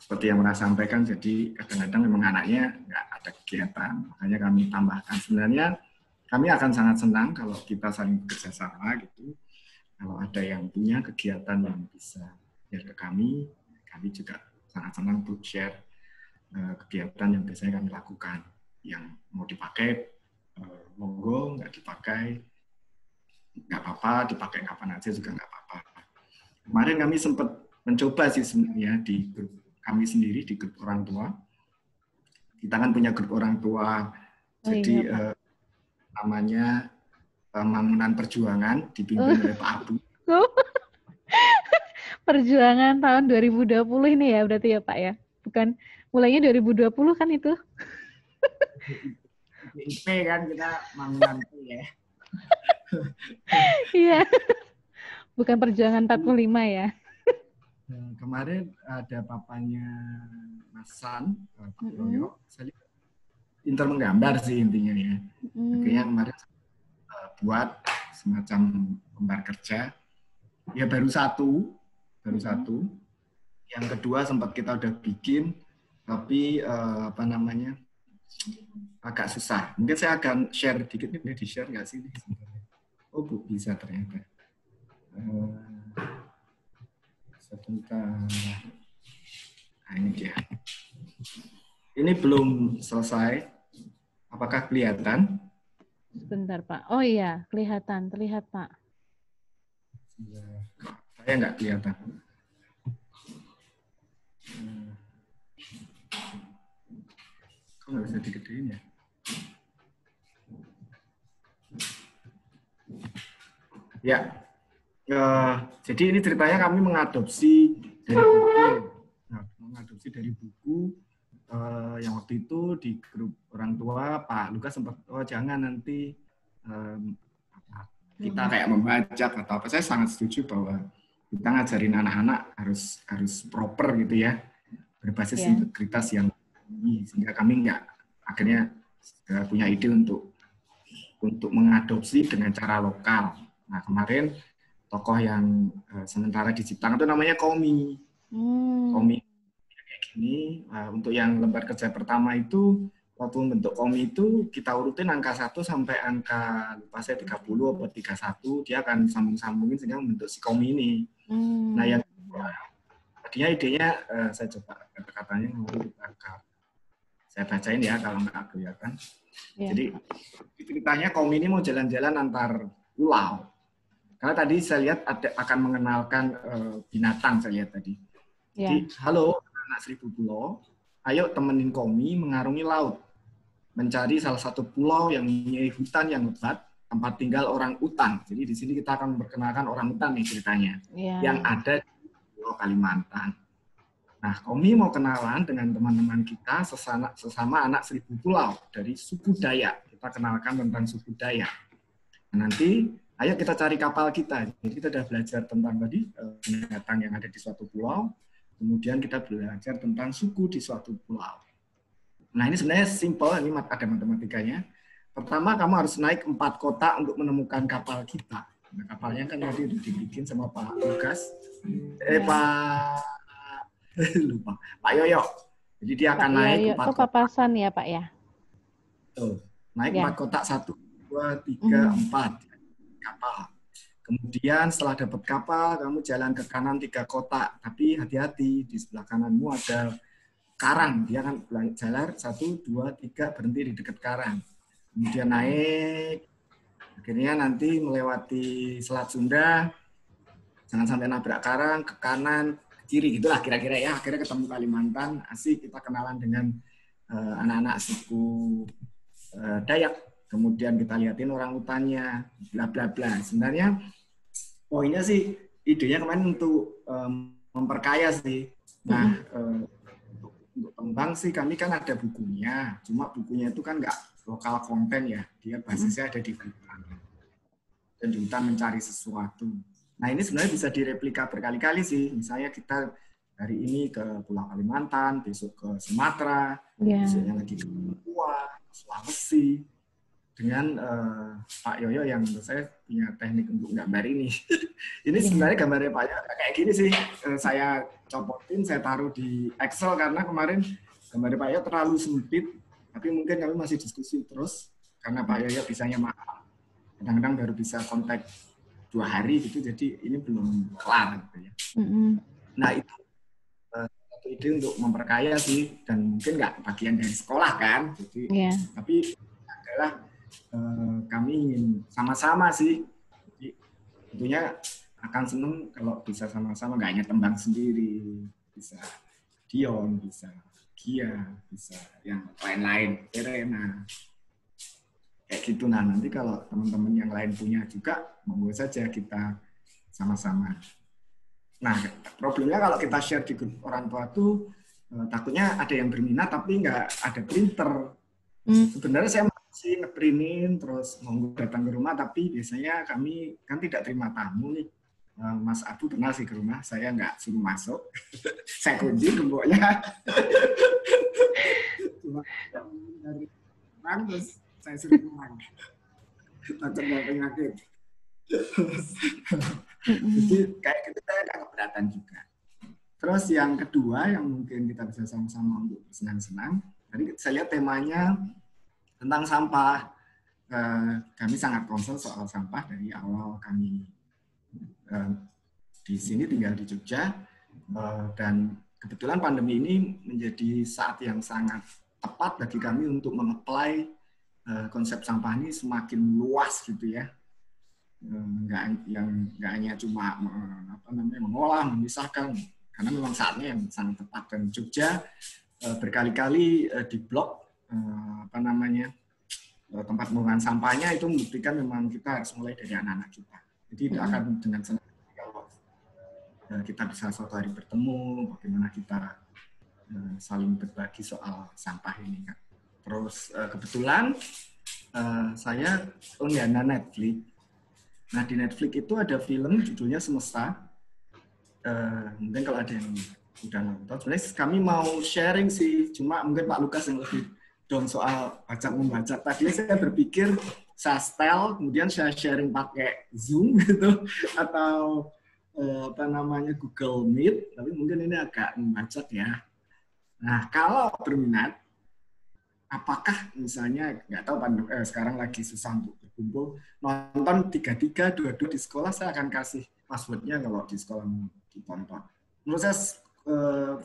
seperti yang pernah sampaikan, jadi kadang-kadang memang anaknya nggak ada kegiatan, makanya kami tambahkan. Sebenarnya kami akan sangat senang kalau kita saling bekerja sama gitu. Kalau ada yang punya kegiatan yang bisa share ke kami juga sangat senang untuk share kegiatan yang biasanya kami lakukan. Yang mau dipakai, monggo, nggak dipakai, nggak apa-apa, dipakai kapan aja juga nggak apa-apa. Kemarin kami sempat mencoba sih sebenarnya di grup kami sendiri, di grup orang tua. Kita kan punya grup orang tua, jadi namanya Mangunan Perjuangan, dipimpin oleh Pak Abu. Perjuangan tahun 2020 ini ya berarti ya Pak ya? Bukan, mulainya 2020 kan itu? IP kan kita Mangunan itu ya. Iya. Bukan perjuangan 45 ya. Kemarin ada papanya Mas San, Pak Yoyo, saya pintar menggambar sih intinya ya. Akhirnya kemarin buat semacam lembar kerja. Ya baru satu. Yang kedua sempat kita udah bikin, tapi agak susah. Mungkin saya akan share dikit nih, boleh di-share nggak sih? Oh Bu, bisa ternyata. Sebentar. Nah, ini dia. Ini belum selesai. Apakah kelihatan? Sebentar Pak. Oh iya, terlihat Pak. Saya nggak kelihatan. Kok nggak bisa digedein ya? Ya. Jadi ini ceritanya kami mengadopsi dari buku. Yang waktu itu di grup orang tua Pak Lukas sempat jangan nanti kita kayak membaca atau apa. Saya sangat setuju bahwa kita ngajarin anak-anak harus proper gitu ya, berbasis integritas yang tinggi, sehingga kami akhirnya punya ide untuk mengadopsi dengan cara lokal. Nah kemarin tokoh yang sementara diciptakan itu namanya Komi. Komi kayak gini. Untuk yang lembar kerja pertama itu, waktu membentuk Komi itu kita urutin angka 1 sampai angka lupa saya 30 atau 31, dia akan sambung-sambungin sehingga membentuk si Komi ini. Nah yang tadinya idenya saya coba kata-katanya saya bacain ya kalau nggak kelihatan. Jadi ceritanya Komi ini mau jalan-jalan antar pulau. Karena tadi saya lihat akan mengenalkan binatang saya lihat tadi. Jadi halo anak 1000 pulau, ayo temenin Komi mengarungi laut, mencari salah satu pulau yang mempunyai hutan yang lebat, tempat tinggal orang utan. Jadi di sini kita akan memperkenalkan orang utan nih ceritanya, yang ada di Pulau Kalimantan. Nah, Komi mau kenalan dengan teman-teman kita sesama anak 1000 pulau dari suku Dayak. Kita kenalkan tentang suku Dayak. Nah, nanti ayo kita cari kapal kita. Jadi kita sudah belajar tentang tadi binatang yang ada di suatu pulau. Kemudian kita belajar tentang suku di suatu pulau. Nah ini sebenarnya simple, ini ada matematikanya. Pertama kamu harus naik 4 kota untuk menemukan kapal kita. Nah, kapalnya kan tadi udah dibikin sama Pak Lukas, Pak Yoyo. Jadi dia akan naik 4 kota. Papasan ya Pak ya? Naik 4 kota, 1, 2, 3, 4 kapal. Kemudian setelah dapat kapal, kamu jalan ke kanan 3 kota. Tapi hati-hati, di sebelah kananmu ada karang. Dia kan jalan 1, 2, 3, berhenti di dekat karang. Kemudian naik, akhirnya nanti melewati Selat Sunda, jangan sampai nabrak karang, ke kanan, ke kiri, gitulah kira-kira ya. Akhirnya ketemu Kalimantan, asik kita kenalan dengan anak-anak suku Dayak. Kemudian kita lihatin orang hutannya, bla bla bla. Sebenarnya poinnya sih, idenya kemarin untuk memperkaya sih. Nah, untuk tembang sih kami kan ada bukunya, cuma bukunya itu kan nggak lokal konten ya, dia basisnya ada di hutan. Dan di hutan mencari sesuatu. Nah ini sebenarnya bisa direplika berkali-kali sih. Misalnya kita hari ini ke Pulau Kalimantan, besok ke Sumatera, besoknya lagi ke Papua, Sulawesi. Dengan Pak Yoyo yang menurut saya punya teknik untuk gambar ini. Ini sebenarnya gambarnya Pak Yoyo kayak gini sih. Saya copotin, saya taruh di Excel karena kemarin gambarnya Pak Yoyo terlalu sempit. Tapi mungkin kami masih diskusi terus karena Pak Yoyo bisanya mahal. Kadang-kadang baru bisa kontak 2 hari gitu, jadi ini belum kelar gitu ya. Nah itu satu ide untuk memperkaya sih, dan mungkin nggak bagian dari sekolah kan. Jadi, tapi adalah kami ingin sama-sama sih. Jadi, tentunya akan senang kalau bisa sama-sama, nggak hanya tembang sendiri, bisa Dion, bisa Gia, bisa yang lain-lain, Serena, kayak gitu. Nah nanti kalau teman-teman yang lain punya juga, monggo saja kita sama-sama. Nah problemnya kalau kita share di grup orang tua tuh takutnya ada yang berminat tapi nggak ada printer. Sebenarnya saya masih ngeprintin terus monggo datang ke rumah, tapi biasanya kami kan tidak terima tamu nih. Mas Abu pernah sih ke rumah, saya nggak suruh masuk. Saya kunci gemboknya. Cuma dari orang, terus saya suruh pulang. Takut bawa penyakit. Jadi kayak gitu saya nggak keberatan juga. Terus yang kedua yang mungkin kita bisa sama-sama untuk bersenang-senang, tadi saya lihat temanya tentang sampah. Kami sangat concern soal sampah dari awal kami di sini tinggal di Jogja, dan kebetulan pandemi ini menjadi saat yang sangat tepat bagi kami untuk meng-apply konsep sampah ini semakin luas gitu ya. Nggak hanya cuma mengolah, memisahkan, karena memang saatnya yang sangat tepat. Dan Jogja berkali-kali diblok tempat pembuangan sampahnya, itu membuktikan memang kita harus mulai dari anak-anak kita. Jadi tidak akan dengan senang kalau kita bisa suatu hari bertemu, bagaimana kita saling berbagi soal sampah ini. Terus kebetulan saya langganan Netflix. Nah di Netflix itu ada film judulnya Semesta. Mungkin kalau ada yang udah nonton, sebenarnya kami mau sharing sih, cuma mungkin Pak Lukas yang lebih down soal membaca. Tadi saya berpikir saya setel, kemudian saya sharing pakai Zoom gitu, atau Google Meet, tapi mungkin ini agak membacot ya. Nah, kalau berminat, apakah misalnya, nggak tahu sekarang lagi susah untuk berkumpul, nonton 3-3, 2-2 di sekolah, saya akan kasih passwordnya kalau di sekolah mau ditonton. Menurut saya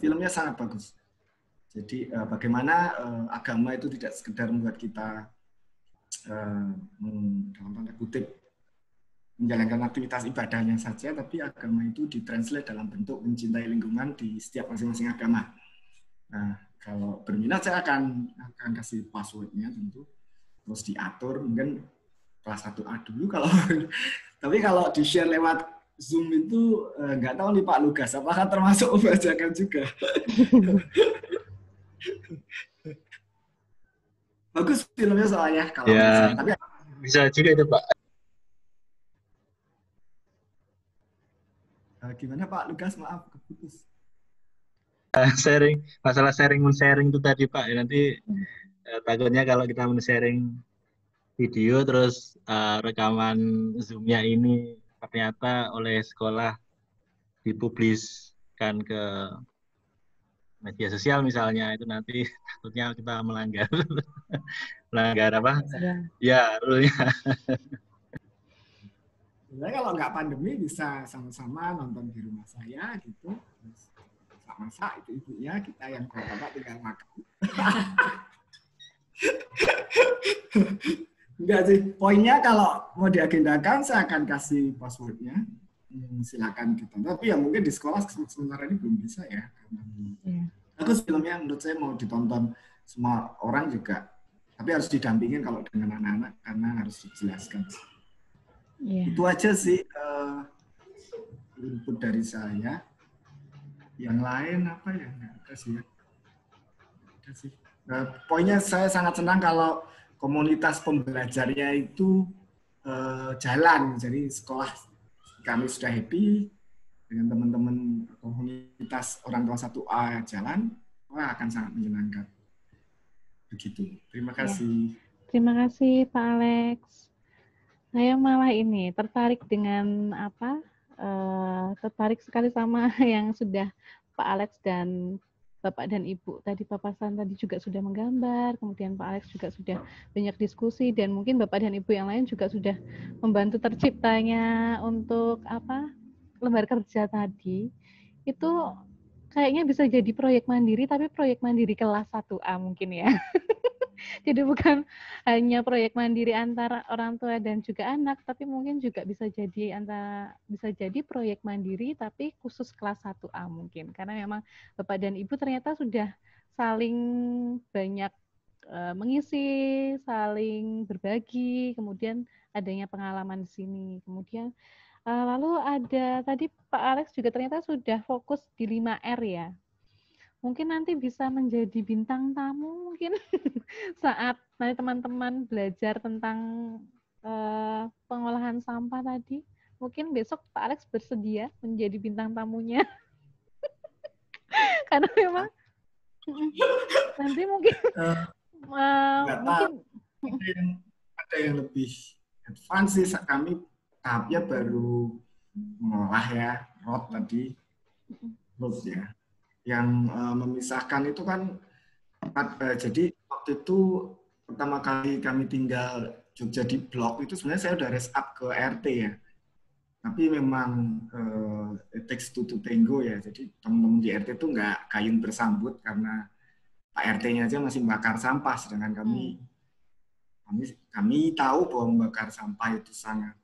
filmnya sangat bagus. Jadi bagaimana agama itu tidak sekedar membuat kita dalam tanda kutip menjalankan aktivitas ibadahnya saja, tapi agama itu ditranslate dalam bentuk mencintai lingkungan di setiap masing-masing agama. Nah, kalau berminat saya akan kasih passwordnya tentu, terus diatur mungkin kelas 1A dulu kalau tapi kalau di share lewat Zoom itu nggak tahu nih Pak Lukas apakah termasuk membacakan juga. Bagus filmnya soalnya kalau ya, tapi bisa juga itu Pak. Gimana Pak Lukas, maaf keputus. Sharing, masalah sharing itu tadi Pak, nanti takutnya kalau kita men-sharing video terus rekaman Zoom-nya ini ternyata oleh sekolah dipubliskan ke media sosial misalnya, itu nanti takutnya kita melanggar apa? Ya, rule-nya. Sebenarnya kalau nggak pandemi bisa sama-sama nonton di rumah saya gitu. Masak itu ibunya, kita yang bapak tinggal makan. Enggak sih, poinnya kalau mau diagendakan saya akan kasih passwordnya. Silakan kita. Tapi ya mungkin di sekolah sementara ini belum bisa ya. Bagus filmnya, menurut saya mau ditonton semua orang juga. Tapi harus didampingin kalau dengan anak-anak karena harus dijelaskan. Itu aja sih input dari saya. Yang lain apa ya? Nggak ada sih ya. Ada sih. Poinnya saya sangat senang kalau komunitas pembelajarnya itu jalan. Jadi sekolah kami sudah happy dengan teman-teman komunitas orang tua 1A jalan, wah akan sangat menyenangkan. Begitu. Terima kasih. Terima kasih Pak Alex. Saya malah ini tertarik dengan tertarik sekali sama yang sudah Pak Alex dan Bapak dan Ibu tadi papasan tadi juga sudah menggambar, kemudian Pak Alex juga sudah banyak diskusi, dan mungkin Bapak dan Ibu yang lain juga sudah membantu terciptanya untuk lembar kerja tadi. Itu kayaknya bisa jadi proyek mandiri, tapi proyek mandiri kelas 1A mungkin ya. Jadi bukan hanya proyek mandiri antara orang tua dan juga anak, tapi mungkin juga bisa jadi proyek mandiri tapi khusus kelas 1A mungkin. Karena memang Bapak dan Ibu ternyata sudah saling banyak mengisi, saling berbagi, kemudian adanya pengalaman di sini. Kemudian lalu ada tadi Pak Alex juga ternyata sudah fokus di 5R ya. Mungkin nanti bisa menjadi bintang tamu mungkin saat nanti teman-teman belajar tentang pengolahan sampah tadi. Mungkin besok Pak Alex bersedia menjadi bintang tamunya. Karena memang nanti mungkin mungkin ada yang lebih advance sih. Kami tahapnya baru mengolah ya, rot tadi, rot ya. Yang memisahkan itu kan, jadi waktu itu pertama kali kami tinggal Jogja di blok itu sebenarnya saya udah raise up ke RT ya. Tapi memang it takes two to tango ya. Jadi teman-teman di RT itu nggak kayun bersambut karena Pak RT-nya aja masih membakar sampah, sedangkan kami tahu bahwa membakar sampah itu sangat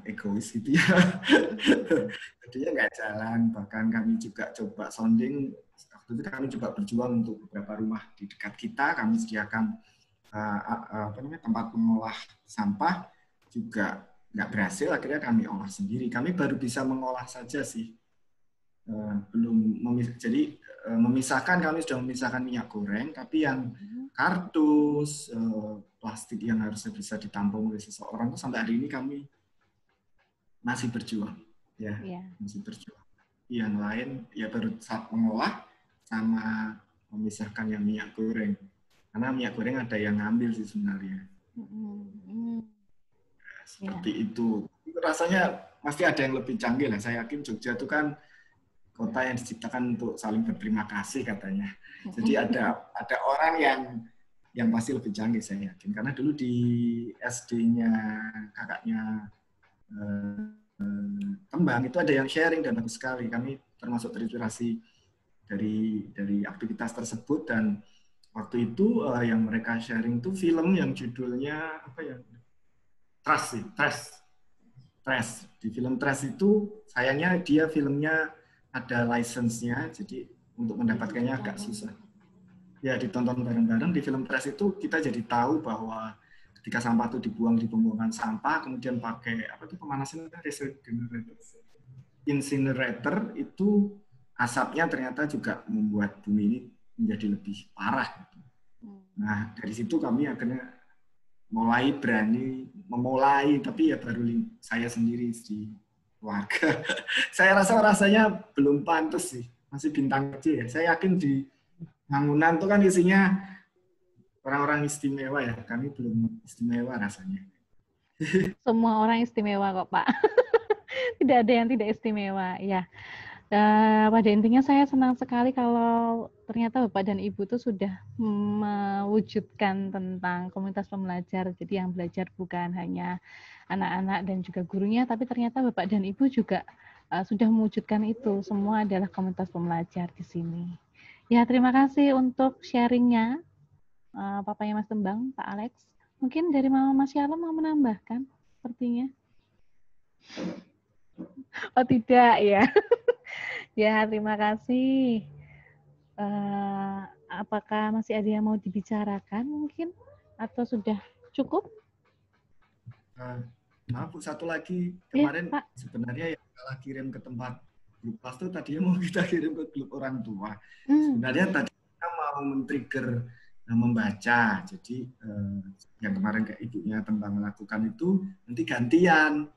egois gitu ya. Jadinya nggak jalan. Bahkan kami juga coba sounding. Waktu itu kami coba berjuang untuk beberapa rumah di dekat kita. Kami sediakan tempat mengolah sampah, juga nggak berhasil. Akhirnya kami olah sendiri. Kami baru bisa mengolah saja sih. Jadi memisahkan, kami sudah memisahkan minyak goreng, tapi yang kardus, plastik yang harusnya bisa ditampung oleh seseorang itu sampai hari ini kami masih berjuang, ya, masih berjuang. Yang lain ya baru saat mengolah sama memisahkan yang minyak goreng, karena minyak goreng ada yang ngambil sih sebenarnya. Seperti itu. Rasanya pasti ada yang lebih canggih lah. Saya yakin Jogja itu kan kota yang diciptakan untuk saling berterima kasih katanya. Jadi ada orang yang pasti lebih canggih, saya yakin. Karena dulu di SD-nya kakaknya Tembang itu ada yang sharing dan bagus sekali. Kami termasuk terinspirasi dari aktivitas tersebut, dan waktu itu yang mereka sharing itu film yang judulnya apa ya? Trash. Di film Trash itu sayangnya dia filmnya ada license-nya, jadi untuk mendapatkannya agak susah. Ya, ditonton bareng-bareng. Di film Trash itu kita jadi tahu bahwa ketika sampah itu dibuang di pembuangan sampah, kemudian pakai pemanasan incinerator, itu asapnya ternyata juga membuat bumi ini menjadi lebih parah. Nah, dari situ kami akhirnya mulai berani tapi ya baru saya sendiri di keluarga. Saya rasanya belum pantas sih, masih bintang kecil ya. Saya yakin di Mangunan itu kan isinya orang-orang istimewa ya, kami belum istimewa rasanya. Semua orang istimewa kok Pak. Tidak ada yang tidak istimewa ya. Pada intinya saya senang sekali kalau ternyata Bapak dan Ibu itu sudah mewujudkan tentang komunitas pembelajar. Jadi yang belajar bukan hanya anak-anak dan juga gurunya, tapi ternyata Bapak dan Ibu juga sudah mewujudkan itu. Semua adalah komunitas pembelajar di sini. Ya, terima kasih untuk sharingnya, Papanya Mas Tembang, Pak Alex. Mungkin dari Mama Mas Shalom mau menambahkan sepertinya. Oh tidak ya. Ya, terima kasih. Apakah masih ada yang mau dibicarakan mungkin? Atau sudah cukup? Maaf, satu lagi. Kemarin ya, sebenarnya yang salah kirim ke tempat grup kelas itu tadinya mau kita kirim ke grup orang tua. Sebenarnya tadi kita mau men-trigger membaca. Jadi yang kemarin kayak ibunya Tembang melakukan itu nanti gantian.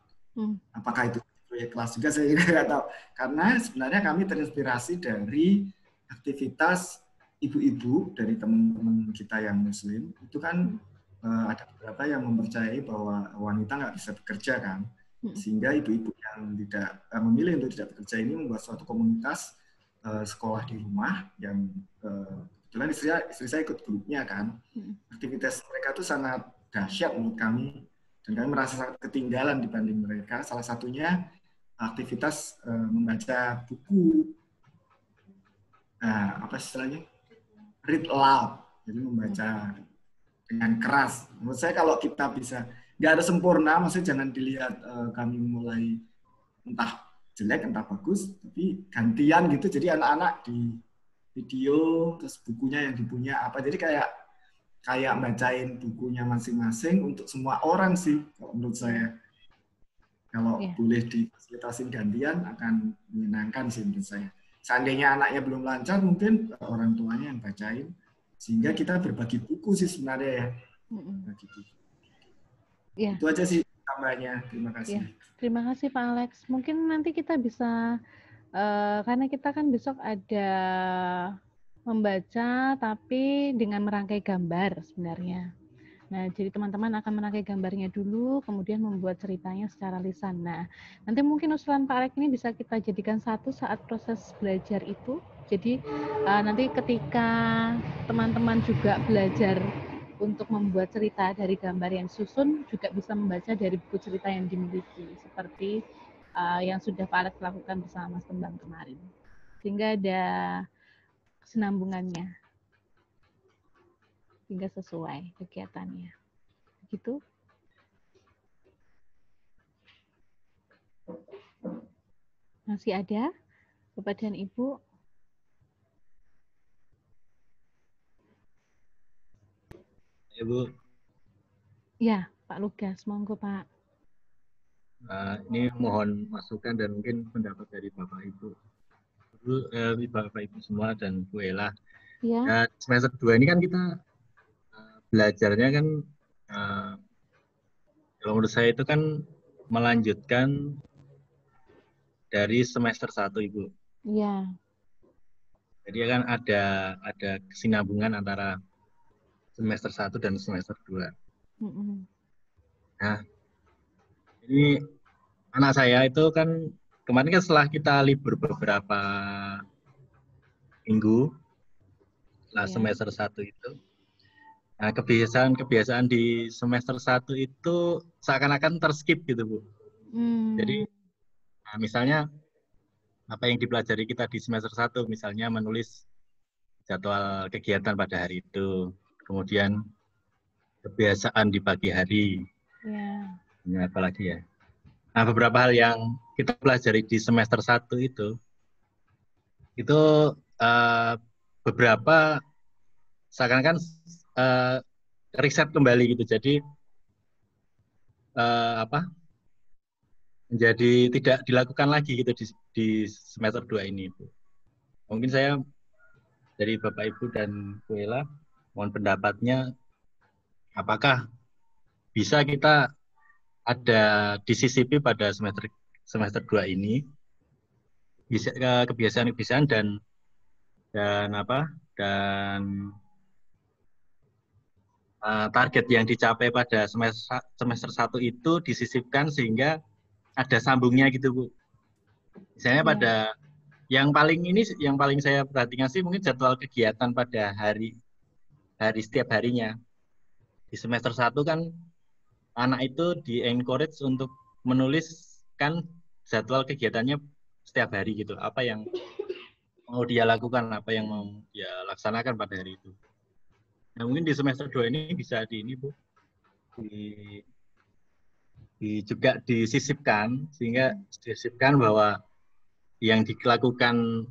Apakah itu proyek kelas juga saya nggak tahu, karena sebenarnya kami terinspirasi dari aktivitas ibu-ibu dari teman-teman kita yang muslim. Itu kan ada beberapa yang mempercayai bahwa wanita nggak bisa bekerja kan, sehingga ibu-ibu yang tidak memilih untuk tidak bekerja ini membuat suatu komunitas sekolah di rumah yang kebetulan istri saya ikut grupnya kan. Aktivitas mereka itu sangat dahsyat menurut kami, dan kami merasa sangat ketinggalan dibanding mereka. Salah satunya aktivitas membaca buku, apa istilahnya, read aloud, jadi membaca dengan keras. Menurut saya kalau kita bisa, nggak ada sempurna, maksudnya jangan dilihat kami mulai entah jelek entah bagus, tapi gantian gitu. Jadi anak-anak di video, terus bukunya yang dipunya apa, jadi kayak bacain bukunya masing-masing untuk semua orang sih, kalau menurut saya. Kalau boleh difasilitasi gantian akan menyenangkan sih menurut saya. Seandainya anaknya belum lancar, mungkin orang tuanya yang bacain, sehingga kita berbagi buku sih sebenarnya ya. Berbagi buku. Itu aja sih tambahnya. Terima kasih. Ya, terima kasih Pak Alex. Mungkin nanti kita bisa, karena kita kan besok ada membaca tapi dengan merangkai gambar sebenarnya. Nah, jadi teman-teman akan merangkai gambarnya dulu, kemudian membuat ceritanya secara lisan. Nah, nanti mungkin usulan Pak Alex ini bisa kita jadikan satu saat proses belajar itu. Jadi nanti ketika teman-teman juga belajar untuk membuat cerita dari gambar yang disusun, juga bisa membaca dari buku cerita yang dimiliki, seperti yang sudah Pak Alex lakukan bersama Mas Kembang kemarin. Sehingga ada kesinambungannya, sehingga sesuai kegiatannya. Begitu. Masih ada, Bapak dan Ibu? Ibu. Ya, Pak Lugas, monggo Pak. Ini mohon masukan dan mungkin pendapat dari Bapak Ibu. Bapak Ibu semua dan Bu Ella. Ya. Semester 2 ini kan kita belajarnya kan kalau menurut saya itu kan melanjutkan dari semester 1 Ibu. Iya. Jadi kan ada kesinambungan antara semester 1 dan semester 2. Nah, ini anak saya itu kan kemarin kan setelah kita libur beberapa minggu setelah semester 1 itu, nah kebiasaan di semester 1 itu seakan-akan terskip gitu Bu. Jadi nah, misalnya apa yang dipelajari kita di semester 1, misalnya menulis jadwal kegiatan pada hari itu, kemudian kebiasaan di pagi hari, ya, apalagi ya. Nah, beberapa hal yang kita pelajari di semester 1 itu beberapa seakan-akan riset kembali gitu. Jadi menjadi tidak dilakukan lagi gitu di semester 2 ini. Mungkin saya dari Bapak Ibu dan Bu Ella mohon pendapatnya, apakah bisa kita ada disisipi pada semester 2 ini bisa kebiasaan-kebiasaan dan target yang dicapai pada semester 1 itu disisipkan sehingga ada sambungnya gitu Bu. Misalnya pada yang paling saya perhatikan sih mungkin jadwal kegiatan pada hari setiap harinya. Di semester 1 kan anak itu di-encourage untuk menuliskan jadwal kegiatannya setiap hari gitu. Apa yang mau dia lakukan, apa yang mau dia laksanakan pada hari itu. Nah, mungkin di semester 2 ini bisa Bu. Juga disisipkan sehingga disisipkan bahwa yang dilakukan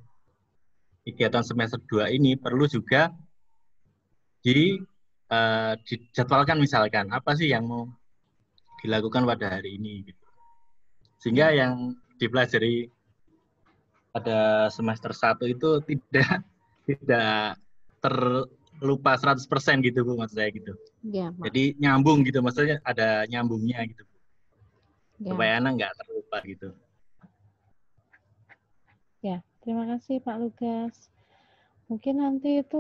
kegiatan semester 2 ini perlu juga dijadwalkan, misalkan apa sih yang mau dilakukan pada hari ini gitu. Sehingga yang dipelajari pada semester 1 itu tidak terlupa 100% gitu Bu, maksud saya gitu. Ya, jadi nyambung gitu, maksudnya ada nyambungnya gitu Bu. Supaya anak nggak terlupa gitu. Ya, terima kasih Pak Lugas. Mungkin nanti itu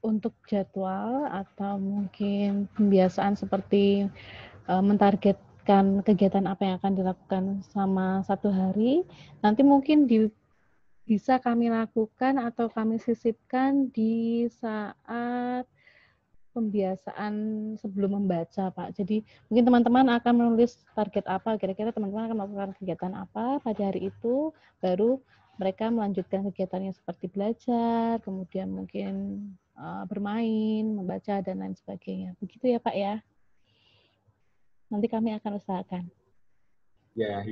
untuk jadwal atau mungkin pembiasaan seperti mentargetkan kegiatan apa yang akan dilakukan sama satu hari, nanti mungkin bisa kami lakukan atau kami sisipkan di saat pembiasaan sebelum membaca, Pak. Jadi mungkin teman-teman akan menulis target apa, kira-kira teman-teman akan melakukan kegiatan apa pada hari itu, baru mereka melanjutkan kegiatannya seperti belajar, kemudian mungkin bermain, membaca, dan lain sebagainya. Begitu ya, Pak ya? Nanti kami akan usahakan. Ya.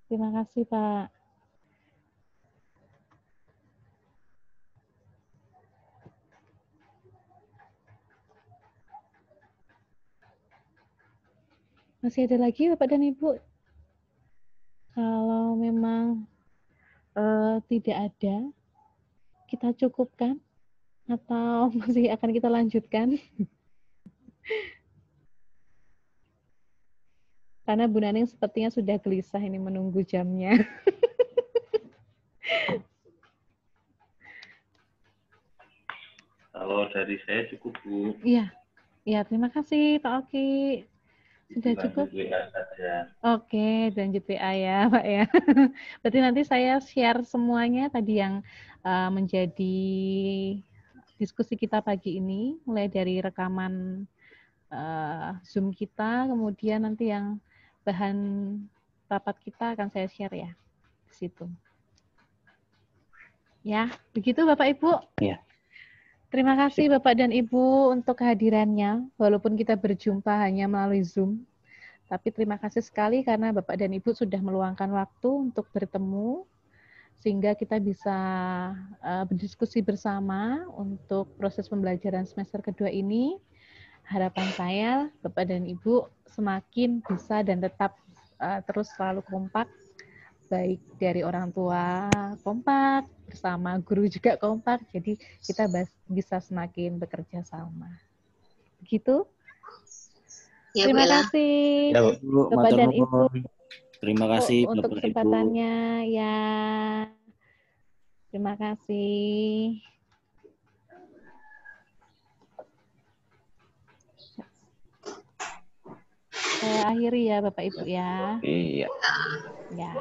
Terima kasih, Pak. Masih ada lagi Bapak dan Ibu? Kalau memang tidak ada, kita cukupkan atau masih akan kita lanjutkan? Karena Bu Naning sepertinya sudah gelisah ini menunggu jamnya. Kalau dari saya cukup, Bu. Iya, ya terima kasih Pak Oki. Sudah cukup? Oke, lanjut WA ya, Pak ya. Berarti nanti saya share semuanya tadi yang menjadi diskusi kita pagi ini, mulai dari rekaman Zoom kita, kemudian nanti yang bahan rapat kita akan saya share ya di situ. Ya, begitu Bapak Ibu. Ya. Terima kasih Bapak dan Ibu untuk kehadirannya, walaupun kita berjumpa hanya melalui Zoom. Tapi terima kasih sekali karena Bapak dan Ibu sudah meluangkan waktu untuk bertemu, sehingga kita bisa berdiskusi bersama untuk proses pembelajaran semester kedua ini. Harapan saya, Bapak dan Ibu semakin bisa dan tetap terus selalu kompak, baik dari orang tua kompak, bersama guru juga kompak, jadi kita bisa semakin bekerja sama. Begitu? Ya, terima kasih ya, Bu, Bapak dan Ibu. Terima kasih untuk Bapak, kesempatannya Ibu. Ya. Terima kasih. Saya akhiri ya Bapak Ibu ya. Iya. Ya.